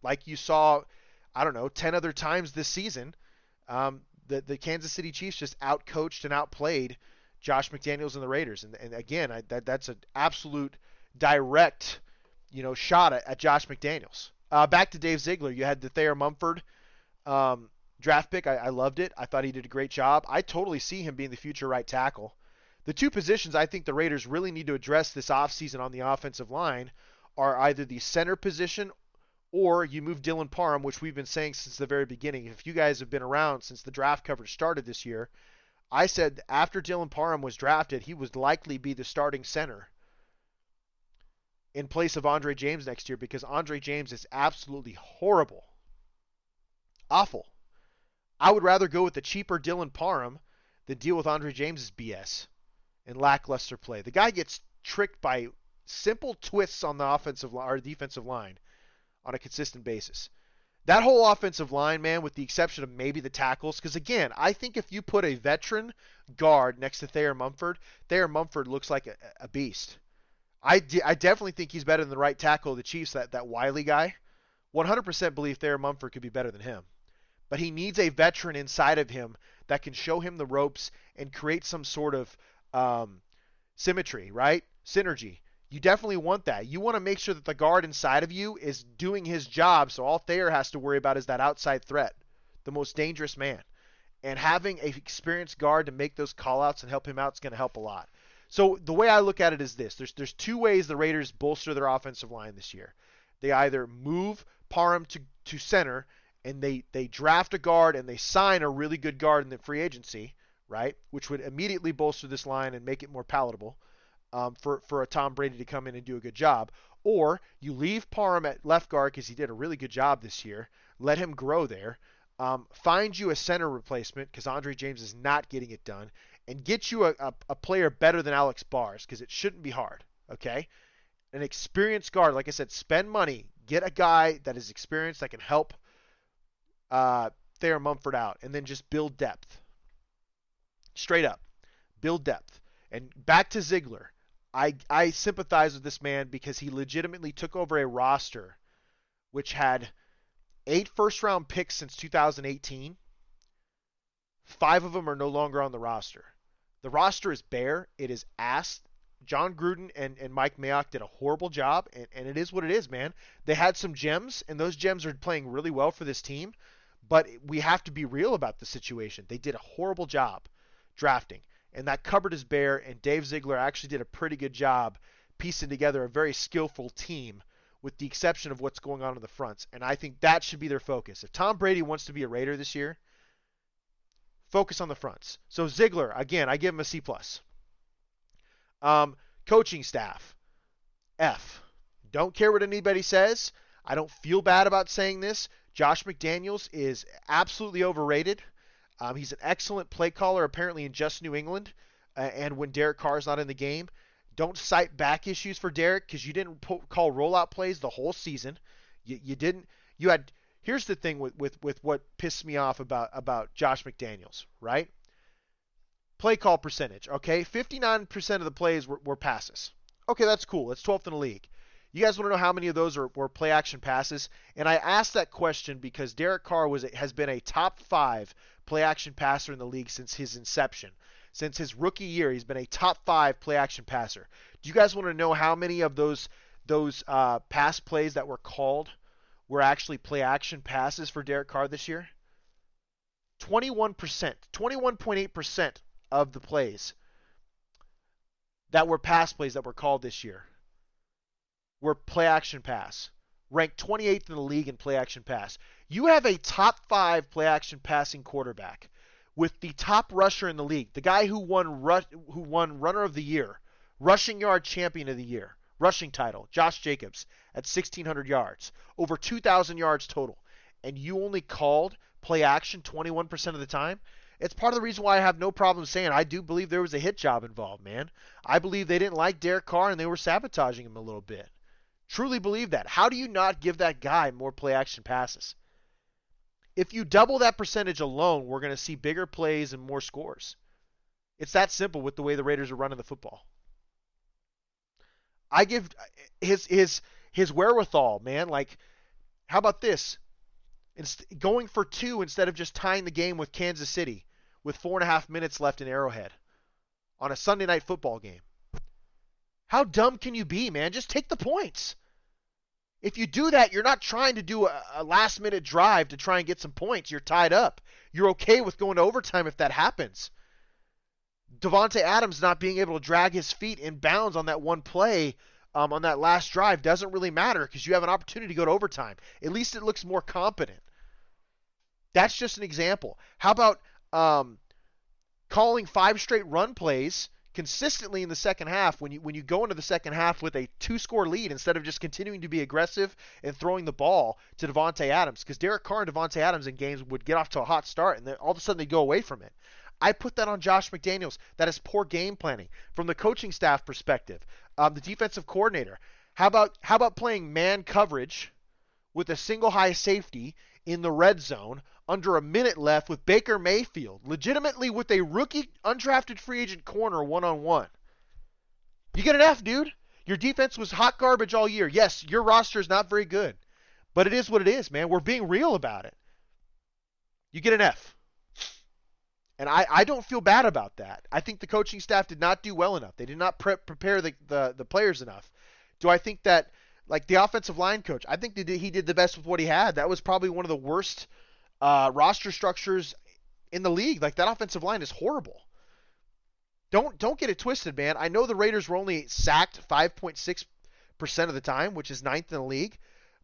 Like you saw, 10 other times this season, the Kansas City Chiefs just outcoached and outplayed Josh McDaniels and the Raiders. And again, that's an absolute direct, shot at Josh McDaniels. Back to Dave Ziegler. You had the Thayer Mumford draft pick. I loved it. I thought he did a great job. I totally see him being the future right tackle. The two positions I think the Raiders really need to address this offseason on the offensive line are either the center position or you move Dylan Parham, which we've been saying since the very beginning. If you guys have been around since the draft coverage started this year, I said after Dylan Parham was drafted, he would likely be the starting center in place of Andre James next year because Andre James is absolutely horrible. Awful. I would rather go with the cheaper Dylan Parham than deal with Andre James's BS and lackluster play. The guy gets tricked by simple twists on the offensive or defensive line on a consistent basis. That whole offensive line, man, with the exception of maybe the tackles, because again, I think if you put a veteran guard next to Thayer Mumford looks like a beast. I definitely think he's better than the right tackle of the Chiefs, that Wiley guy. 100% believe Thayer Mumford could be better than him. But he needs a veteran inside of him that can show him the ropes and create some sort of symmetry, right? Synergy. You definitely want that. You want to make sure that the guard inside of you is doing his job, so all Thayer has to worry about is that outside threat, the most dangerous man. And having an experienced guard to make those call-outs and help him out is going to help a lot. So the way I look at it is this. There's two ways the Raiders bolster their offensive line this year. They either move Parham to center, and they draft a guard and they sign a really good guard in the free agency, right, which would immediately bolster this line and make it more palatable for a Tom Brady to come in and do a good job. Or you leave Parham at left guard because he did a really good job this year, let him grow there, find you a center replacement because Andre James is not getting it done, and get you a player better than Alex Bars because it shouldn't be hard, okay? An experienced guard, like I said, spend money, get a guy that is experienced that can help Thayer Mumford out, and then just build depth. Straight up, build depth. And back to Ziegler. I sympathize with this man because he legitimately took over a roster which had 8 first-round picks since 2018. 5 of them are no longer on the roster. The roster is bare. It is ass. John Gruden and Mike Mayock did a horrible job, and it is what it is, man. They had some gems, and those gems are playing really well for this team, but we have to be real about the situation. They did a horrible job drafting, and that cupboard is bare, and Dave Ziegler actually did a pretty good job piecing together a very skillful team with the exception of what's going on in the fronts, and I think that should be their focus. If Tom Brady wants to be a Raider this year, focus on the fronts. So Ziegler, again, I give him a C+. Coaching staff, F. Don't care what anybody says. I don't feel bad about saying this. Josh McDaniels is absolutely overrated. He's an excellent play caller, apparently in just New England, and when Derek Carr's not in the game. Don't cite back issues for Derek because you didn't call rollout plays the whole season. You didn't. You had. Here's the thing with what pissed me off about Josh McDaniels, right? Play call percentage, okay? 59% of the plays were passes. Okay, that's cool. That's 12th in the league. You guys want to know how many of those were play action passes? And I asked that question because Derek Carr has been a top 5 play action passer in the league since his inception. Since his rookie year, he's been a top 5 play action passer. Do you guys want to know how many of those pass plays that were called were actually play action passes for Derek Carr this year? 21%, 21.8% of the plays that were pass plays that were called this year were play action pass. Ranked 28th in the league in play action pass. You have a top 5 play action passing quarterback with the top rusher in the league, the guy who won runner of the year, rushing yard champion of the year, rushing title, Josh Jacobs at 1,600 yards, over 2,000 yards total, and you only called play action 21% of the time. It's part of the reason why I have no problem saying I do believe there was a hit job involved, man. I believe they didn't like Derek Carr and they were sabotaging him a little bit. Truly believe that. How do you not give that guy more play action passes? If you double that percentage alone, we're going to see bigger plays and more scores. It's that simple with the way the Raiders are running the football. I give his wherewithal, man. Like, how about this? Going for 2 instead of just tying the game with Kansas City with 4.5 minutes left in Arrowhead on a Sunday night football game. How dumb can you be, man? Just take the points. If you do that, you're not trying to do a last-minute drive to try and get some points. You're tied up. You're okay with going to overtime if that happens. Davante Adams not being able to drag his feet in bounds on that one play on that last drive doesn't really matter because you have an opportunity to go to overtime. At least it looks more competent. That's just an example. How about calling 5 straight run plays consistently in the second half when you go into the second half with a 2-score lead instead of just continuing to be aggressive and throwing the ball to Davante Adams? Because Derek Carr and Davante Adams in games would get off to a hot start and then all of a sudden they go away from it. I put that on Josh McDaniels. That is poor game planning. From the coaching staff perspective, the defensive coordinator, how about playing man coverage with a single high safety in the red zone under a minute left with Baker Mayfield, legitimately with a rookie undrafted free agent corner one-on-one? You get an F, dude. Your defense was hot garbage all year. Yes, your roster is not very good, But it is what it is, man. We're being real about it. You get an F. And I don't feel bad about that. I think the coaching staff did not do well enough. They did not prepare the players enough. Do I think that, like the offensive line coach, I think he did the best with what he had. That was probably one of the worst roster structures in the league. Like, that offensive line is horrible. Don't get it twisted, man. I know the Raiders were only sacked 5.6% of the time, which is ninth in the league,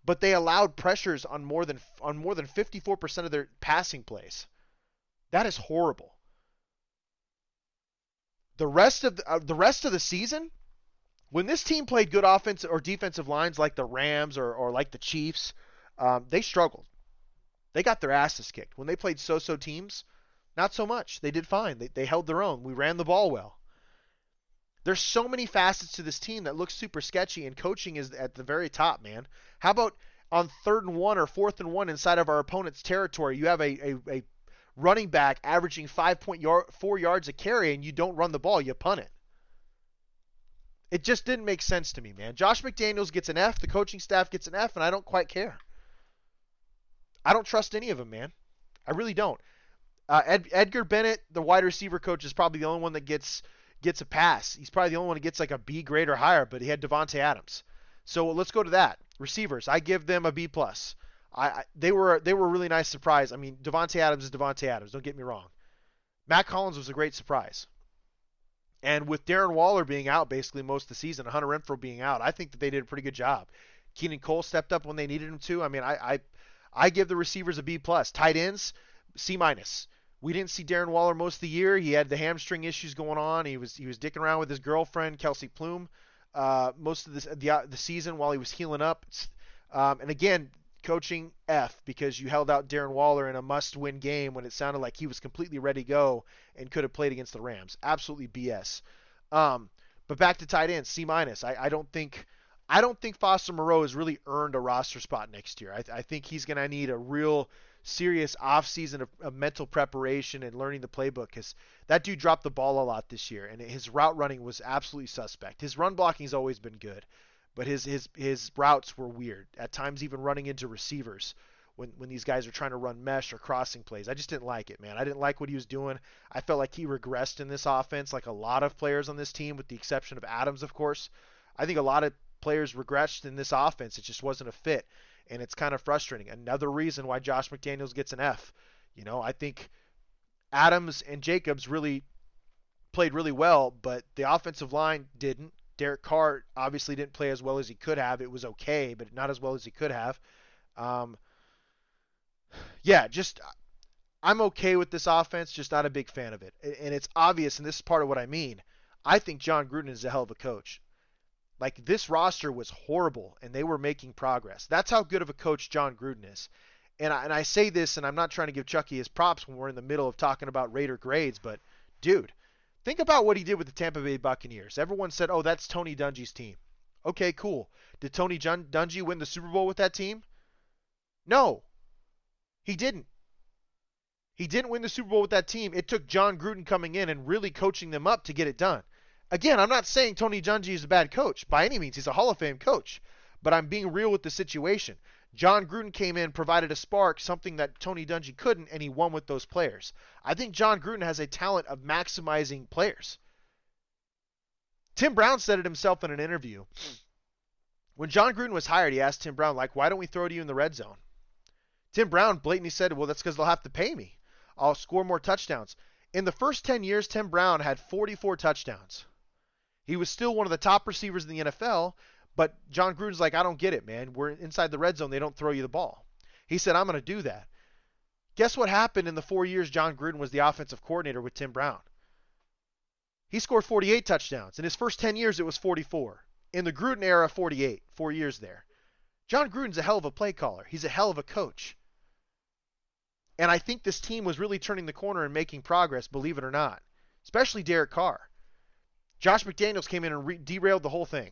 but they allowed pressures on more than 54% of their passing plays. That is horrible. The rest of the season, when this team played good offensive or defensive lines like the Rams or like the Chiefs, they struggled. They got their asses kicked. When they played so-so teams, not so much. They did fine. They held their own. We ran the ball well. There's so many facets to this team that looks super sketchy, and coaching is at the very top, man. How about on 3rd and 1 or 4th and 1 inside of our opponent's territory, you have a running back averaging 5.4 yards a carry, and you don't run the ball, you punt it. It just didn't make sense to me, man. Josh McDaniels gets an F, the coaching staff gets an F, and I don't quite care. I don't trust any of them, man. I really don't. Edgar Bennett, the wide receiver coach, is probably the only one that gets a pass. He's probably the only one that gets like a B grade or higher, but he had Devontae Adams. So let's go to that. Receivers, I give them a B+. They were a really nice surprise. I mean, Devontae Adams is Devontae Adams. Don't get me wrong. Matt Collins was a great surprise. And with Darren Waller being out basically most of the season, Hunter Renfrow being out, I think that they did a pretty good job. Keenan Cole stepped up when they needed him to. I mean, I give the receivers a B+. Tight ends, C-. We didn't see Darren Waller most of the year. He had the hamstring issues going on. He was dicking around with his girlfriend, Kelsey Plume, most of the season while he was healing up. And again, coaching F, because you held out Darren Waller in a must-win game when it sounded like he was completely ready to go and could have played against the Rams. Absolutely BS. But back to tight ends, C-. I don't think Foster Moreau has really earned a roster spot next year. I think he's going to need a real serious offseason of mental preparation and learning the playbook, because that dude dropped the ball a lot this year, and his route running was absolutely suspect. His run blocking's always been good, but his routes were weird, at times even running into receivers when these guys are trying to run mesh or crossing plays. I just didn't like it, man. I didn't like what he was doing. I felt like he regressed in this offense, like a lot of players on this team, with the exception of Adams, of course. I think a lot of players regressed in this offense. It just wasn't a fit, and it's kind of frustrating. Another reason why Josh McDaniels gets an F. You know, I think Adams and Jacobs really played really well, but the offensive line didn't. Derek Carr obviously didn't play as well as he could have. It was okay, but not as well as he could have. I'm okay with this offense, just not a big fan of it. And it's obvious, and this is part of what I mean. I think John Gruden is a hell of a coach. Like, this roster was horrible, and they were making progress. That's how good of a coach John Gruden is. And I say this, and I'm not trying to give Chucky his props when we're in the middle of talking about Raider grades, but, dude, think about what he did with the Tampa Bay Buccaneers. Everyone said, oh, that's Tony Dungy's team. Okay, cool. Did Tony Dungy win the Super Bowl with that team? No, he didn't. He didn't win the Super Bowl with that team. It took John Gruden coming in and really coaching them up to get it done. Again, I'm not saying Tony Dungy is a bad coach. By any means, he's a Hall of Fame coach. But I'm being real with the situation. John Gruden came in, provided a spark, something that Tony Dungy couldn't, and he won with those players. I think John Gruden has a talent of maximizing players. Tim Brown said it himself in an interview. When John Gruden was hired, he asked Tim Brown, like, why don't we throw to you in the red zone? Tim Brown blatantly said, well, that's because they'll have to pay me. I'll score more touchdowns. In the first 10 years, Tim Brown had 44 touchdowns. He was still one of the top receivers in the NFL, but John Gruden's like, I don't get it, man. We're inside the red zone. They don't throw you the ball. He said, I'm going to do that. Guess what happened in the 4 years John Gruden was the offensive coordinator with Tim Brown? He scored 48 touchdowns. In his first 10 years, it was 44. In the Gruden era, 48. 4 years there. John Gruden's a hell of a play caller. He's a hell of a coach. And I think this team was really turning the corner and making progress, believe it or not. Especially Derek Carr. Josh McDaniels came in and derailed the whole thing,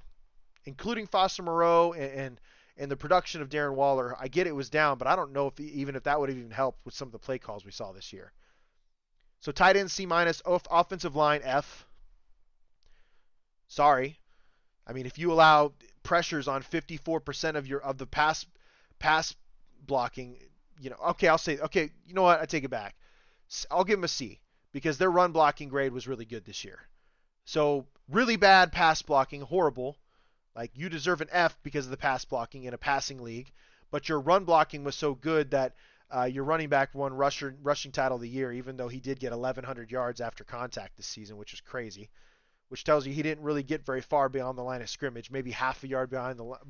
including Foster Moreau and the production of Darren Waller. I get it was down, but I don't know if that would have even helped with some of the play calls we saw this year. So tight end C-, offensive line F. Sorry. I mean, if you allow pressures on 54% of the pass blocking, okay, I'll say, okay, you know what? I take it back. I'll give them a C because their run blocking grade was really good this year. So really bad pass blocking, horrible. Like you deserve an F because of the pass blocking in a passing league, but your run blocking was so good that your running back won rushing title of the year, even though he did get 1,100 yards after contact this season, which is crazy. Which tells you he didn't really get very far beyond the line of scrimmage, maybe half a yard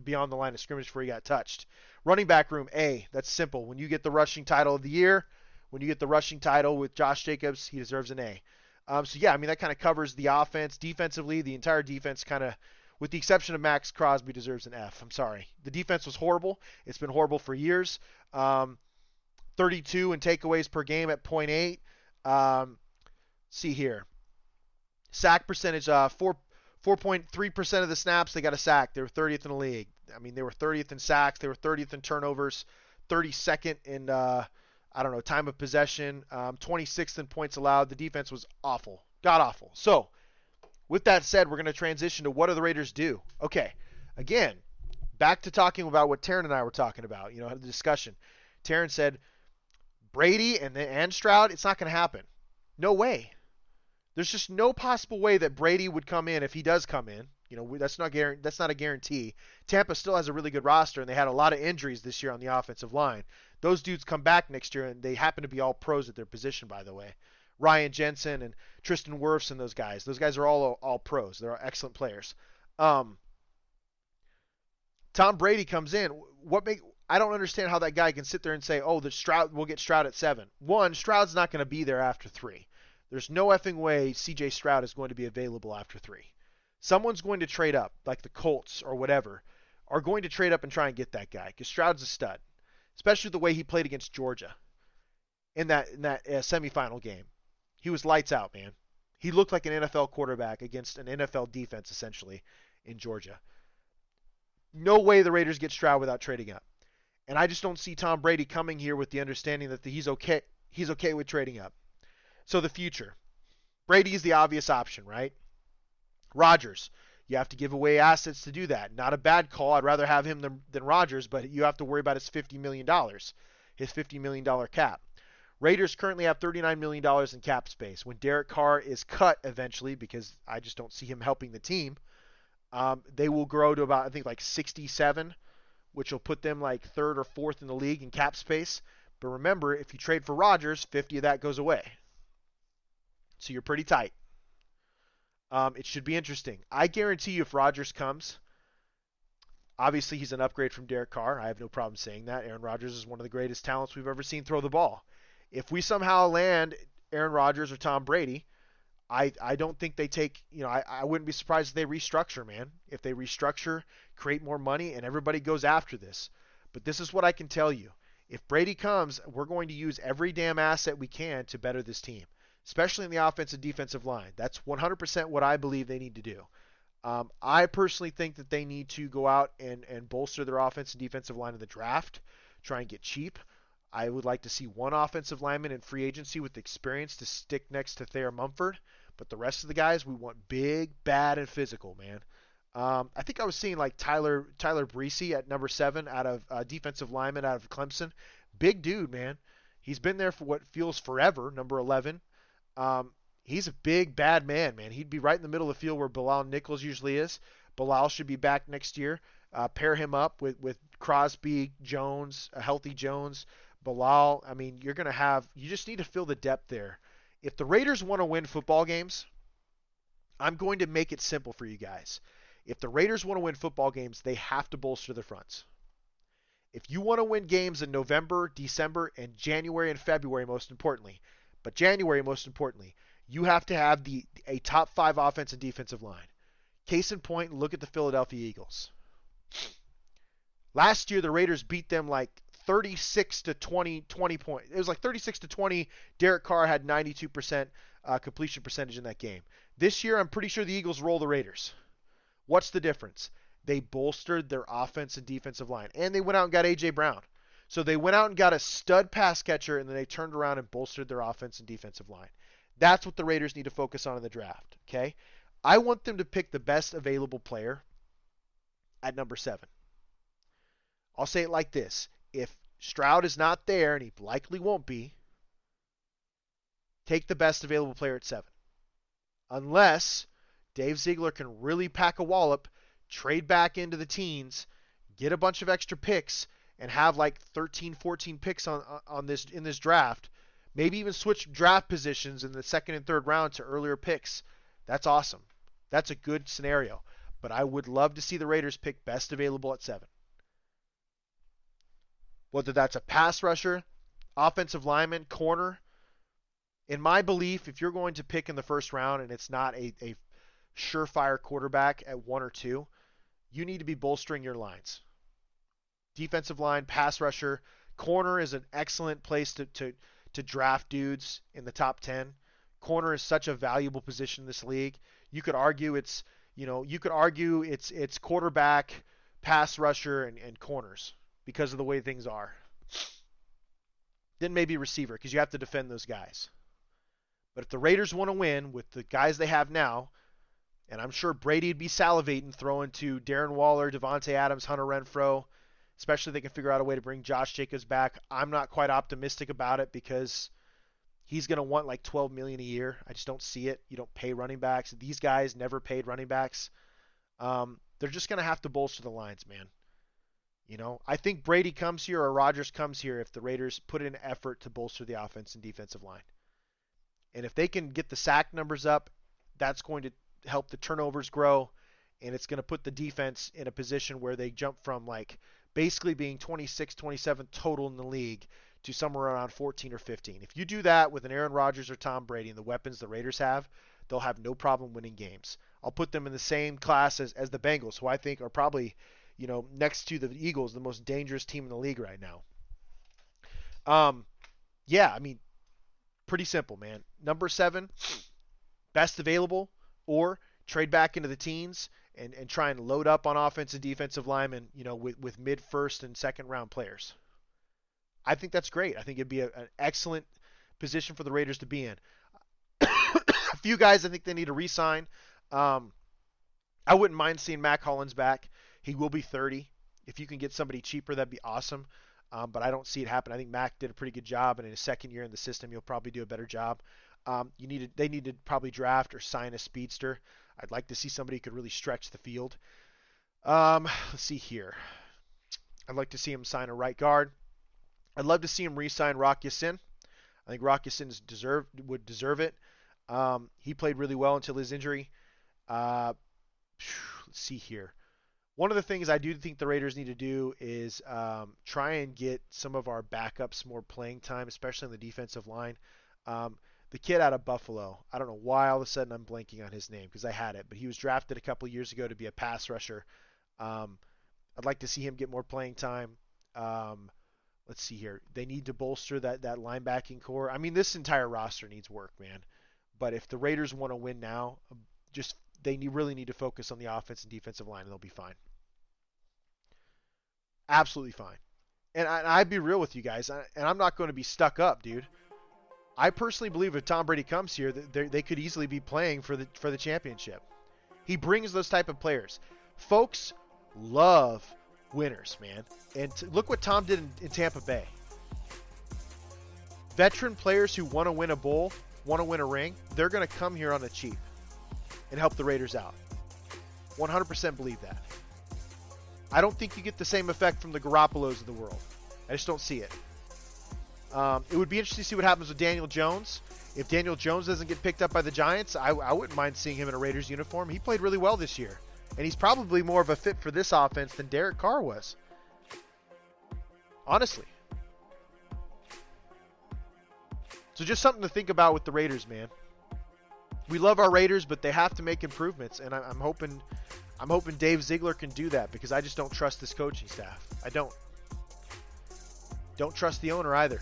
beyond the line of scrimmage before he got touched. Running back room, A. That's simple. When you get the rushing title of the year, when you get the rushing title with Josh Jacobs, he deserves an A. So yeah, I mean that kind of covers the offense. Defensively, the entire defense kind of, with the exception of Max Crosby, deserves an F. I'm sorry. The defense was horrible. It's been horrible for years. 32 in takeaways per game at 0.8. See here. Sack percentage, 4.3% of the snaps they got a sack. They were 30th in the league. I mean, they were 30th in sacks. They were 30th in turnovers, 32nd in time of possession, 26th in points allowed. The defense was awful, god awful. So, with that said, we're going to transition to what do the Raiders do? Okay, again, back to talking about what Taryn and I were talking about. Had the discussion. Taryn said Brady and Stroud. It's not going to happen. No way. There's just no possible way that Brady would come in if he does come in. That's not a guarantee. Tampa still has a really good roster, and they had a lot of injuries this year on the offensive line. Those dudes come back next year, and they happen to be all pros at their position, by the way. Ryan Jensen and Tristan Wirfs and those guys. Those guys are all pros. They're excellent players. Tom Brady comes in. I don't understand how that guy can sit there and say, "Oh, we'll get Stroud at 7." One, Stroud's not going to be there after 3. There's no effing way C.J. Stroud is going to be available after 3. Someone's going to trade up, like the Colts or whatever, are going to trade up and try and get that guy because Stroud's a stud, especially the way he played against Georgia in that semifinal game. He was lights out, man. He looked like an NFL quarterback against an NFL defense, essentially, in Georgia. No way the Raiders get Stroud without trading up. And I just don't see Tom Brady coming here with the understanding that he's okay with trading up. So the future. Brady is the obvious option, right? Rodgers. You have to give away assets to do that. Not a bad call. I'd rather have him than Rodgers, but you have to worry about his $50 million. His $50 million cap. Raiders currently have $39 million in cap space. When Derek Carr is cut eventually, because I just don't see him helping the team, they will grow to about, I think, like 67, which will put them like 3rd or 4th in the league in cap space. But remember, if you trade for Rodgers, 50 of that goes away. So you're pretty tight. It should be interesting. I guarantee you if Rodgers comes, obviously he's an upgrade from Derek Carr. I have no problem saying that. Aaron Rodgers is one of the greatest talents we've ever seen throw the ball. If we somehow land Aaron Rodgers or Tom Brady, I don't think they take, I wouldn't be surprised if they restructure, man. If they restructure, create more money, and everybody goes after this. But this is what I can tell you. If Brady comes, we're going to use every damn asset we can to better this team, especially in the offensive defensive line. That's 100% what I believe they need to do. I personally think that they need to go out and bolster their offensive and defensive line in the draft, try and get cheap. I would like to see one offensive lineman in free agency with experience to stick next to Thayer Mumford, but the rest of the guys, we want big, bad, and physical, man. I think I was seeing like Tyler Breesy at number 7 out of defensive lineman out of Clemson. Big dude, man. He's been there for what feels forever, number 11. He's a big, bad man. He'd be right in the middle of the field where Bilal Nichols usually is. Bilal should be back next year. Pair him up with Crosby, Jones, a healthy Jones, Bilal. I mean, you just need to fill the depth there. If the Raiders want to win football games, I'm going to make it simple for you guys. If the Raiders want to win football games, they have to bolster their fronts. If you want to win games in November, December, and January and February, most importantly, but January most importantly, you have to have a top 5 offensive and defensive line. Case in point, look at the Philadelphia Eagles. Last year, the Raiders beat them like 36 to 20 points. It was like 36 to 20. Derek Carr had 92% completion percentage in that game. This year, I'm pretty sure the Eagles roll the Raiders. What's the difference? They bolstered their offense and defensive line, and they went out and got A.J. Brown. So they went out and got a stud pass catcher, and then they turned around and bolstered their offense and defensive line. That's what the Raiders need to focus on in the draft, okay? I want them to pick the best available player at number 7. I'll say it like this. If Stroud is not there, and he likely won't be, take the best available player at 7. Unless Dave Ziegler can really pack a wallop, trade back into the teens, get a bunch of extra picks, and have like 13, 14 picks on this in this draft. Maybe even switch draft positions in the second and third round to earlier picks. That's awesome. That's a good scenario. But I would love to see the Raiders pick best available at 7. Whether that's a pass rusher, offensive lineman, corner. In my belief, if you're going to pick in the first round and it's not a surefire quarterback at 1 or 2, you need to be bolstering your lines. Defensive line, pass rusher, corner is an excellent place to draft dudes in the top 10. Corner is such a valuable position in this league. You could argue it's quarterback, pass rusher, and corners because of the way things are. Then maybe receiver, because you have to defend those guys. But if the Raiders want to win with the guys they have now, and I'm sure Brady'd be salivating throwing to Darren Waller, Devontae Adams, Hunter Renfrow, especially if they can figure out a way to bring Josh Jacobs back. I'm not quite optimistic about it because he's going to want like $12 million a year. I just don't see it. You don't pay running backs. These guys never paid running backs. They're just going to have to bolster the lines, man. You know, I think Brady comes here or Rodgers comes here if the Raiders put in effort to bolster the offense and defensive line. And if they can get the sack numbers up, that's going to help the turnovers grow, and it's going to put the defense in a position where they jump from like basically being 26, 27 total in the league to somewhere around 14 or 15. If you do that with an Aaron Rodgers or Tom Brady and the weapons the Raiders have, they'll have no problem winning games. I'll put them in the same class as the Bengals, who I think are probably, you know, next to the Eagles, the most dangerous team in the league right now. Yeah, I mean, pretty simple, man. Number 7, best available, or trade back into the teens and try and load up on offense and defensive linemen, you know, with mid, first, and second round players. I think that's great. I think it'd be an excellent position for the Raiders to be in. A few guys I think they need to re-sign. I wouldn't mind seeing Mac Hollins back. He will be 30. If you can get somebody cheaper, that'd be awesome. But I don't see it happen. I think Mac did a pretty good job, and in his second year in the system, he'll probably do a better job. They need to probably draft or sign a speedster. I'd like to see somebody who could really stretch the field. Let's see here. I'd like to see him sign a right guard. I'd love to see him re-sign Rock Ya-Sin. I think Rock Ya-Sin would deserve it. He played really well until his injury. Let's see here. One of the things I do think the Raiders need to do is try and get some of our backups more playing time, especially on the defensive line. The kid out of Buffalo, I don't know why all of a sudden I'm blanking on his name because I had it, but he was drafted a couple years ago to be a pass rusher. I'd like to see him get more playing time. Let's see here. They need to bolster that linebacking core. I mean, this entire roster needs work, man. But if the Raiders want to win now, they really need to focus on the offense and defensive line, and they'll be fine. Absolutely fine. And I'd be real with you guys, and I'm not going to be stuck up, dude. I personally believe if Tom Brady comes here, they could easily be playing for the championship. He brings those type of players. Folks love winners, man. And look what Tom did in Tampa Bay. Veteran players who want to win a bowl, want to win a ring, they're going to come here on the cheap and help the Raiders out. 100% believe that. I don't think you get the same effect from the Garoppolos of the world. I just don't see it. It would be interesting to see what happens with Daniel Jones. If Daniel Jones doesn't get picked up by the Giants, I wouldn't mind seeing him in a Raiders uniform. He played really well this year. And he's probably more of a fit for this offense than Derek Carr was. Honestly. So just something to think about with the Raiders, man. We love our Raiders, but they have to make improvements. And I'm hoping Dave Ziegler can do that because I just don't trust this coaching staff. I don't. Don't trust the owner either.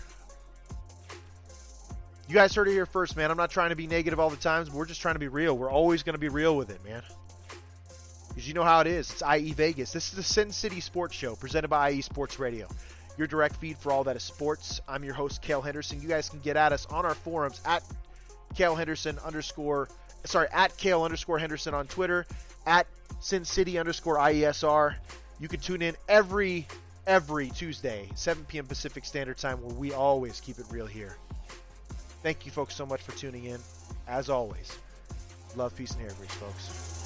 You guys heard it here first, man. I'm not trying to be negative all the time, but we're just trying to be real. We're always going to be real with it, man. Because you know how it is. It's IE Vegas. This is the Sin City Sports Show presented by IE Sports Radio. Your direct feed for all that is sports. I'm your host, Cale Henderson. You guys can get at us on our forums at Cale Henderson at Cale_Henderson on Twitter, at Sin City _IESR. You can tune in every every Tuesday, 7 p.m. Pacific Standard Time, where we always keep it real here. Thank you folks so much for tuning in. As always, love, peace, and hair grease, folks.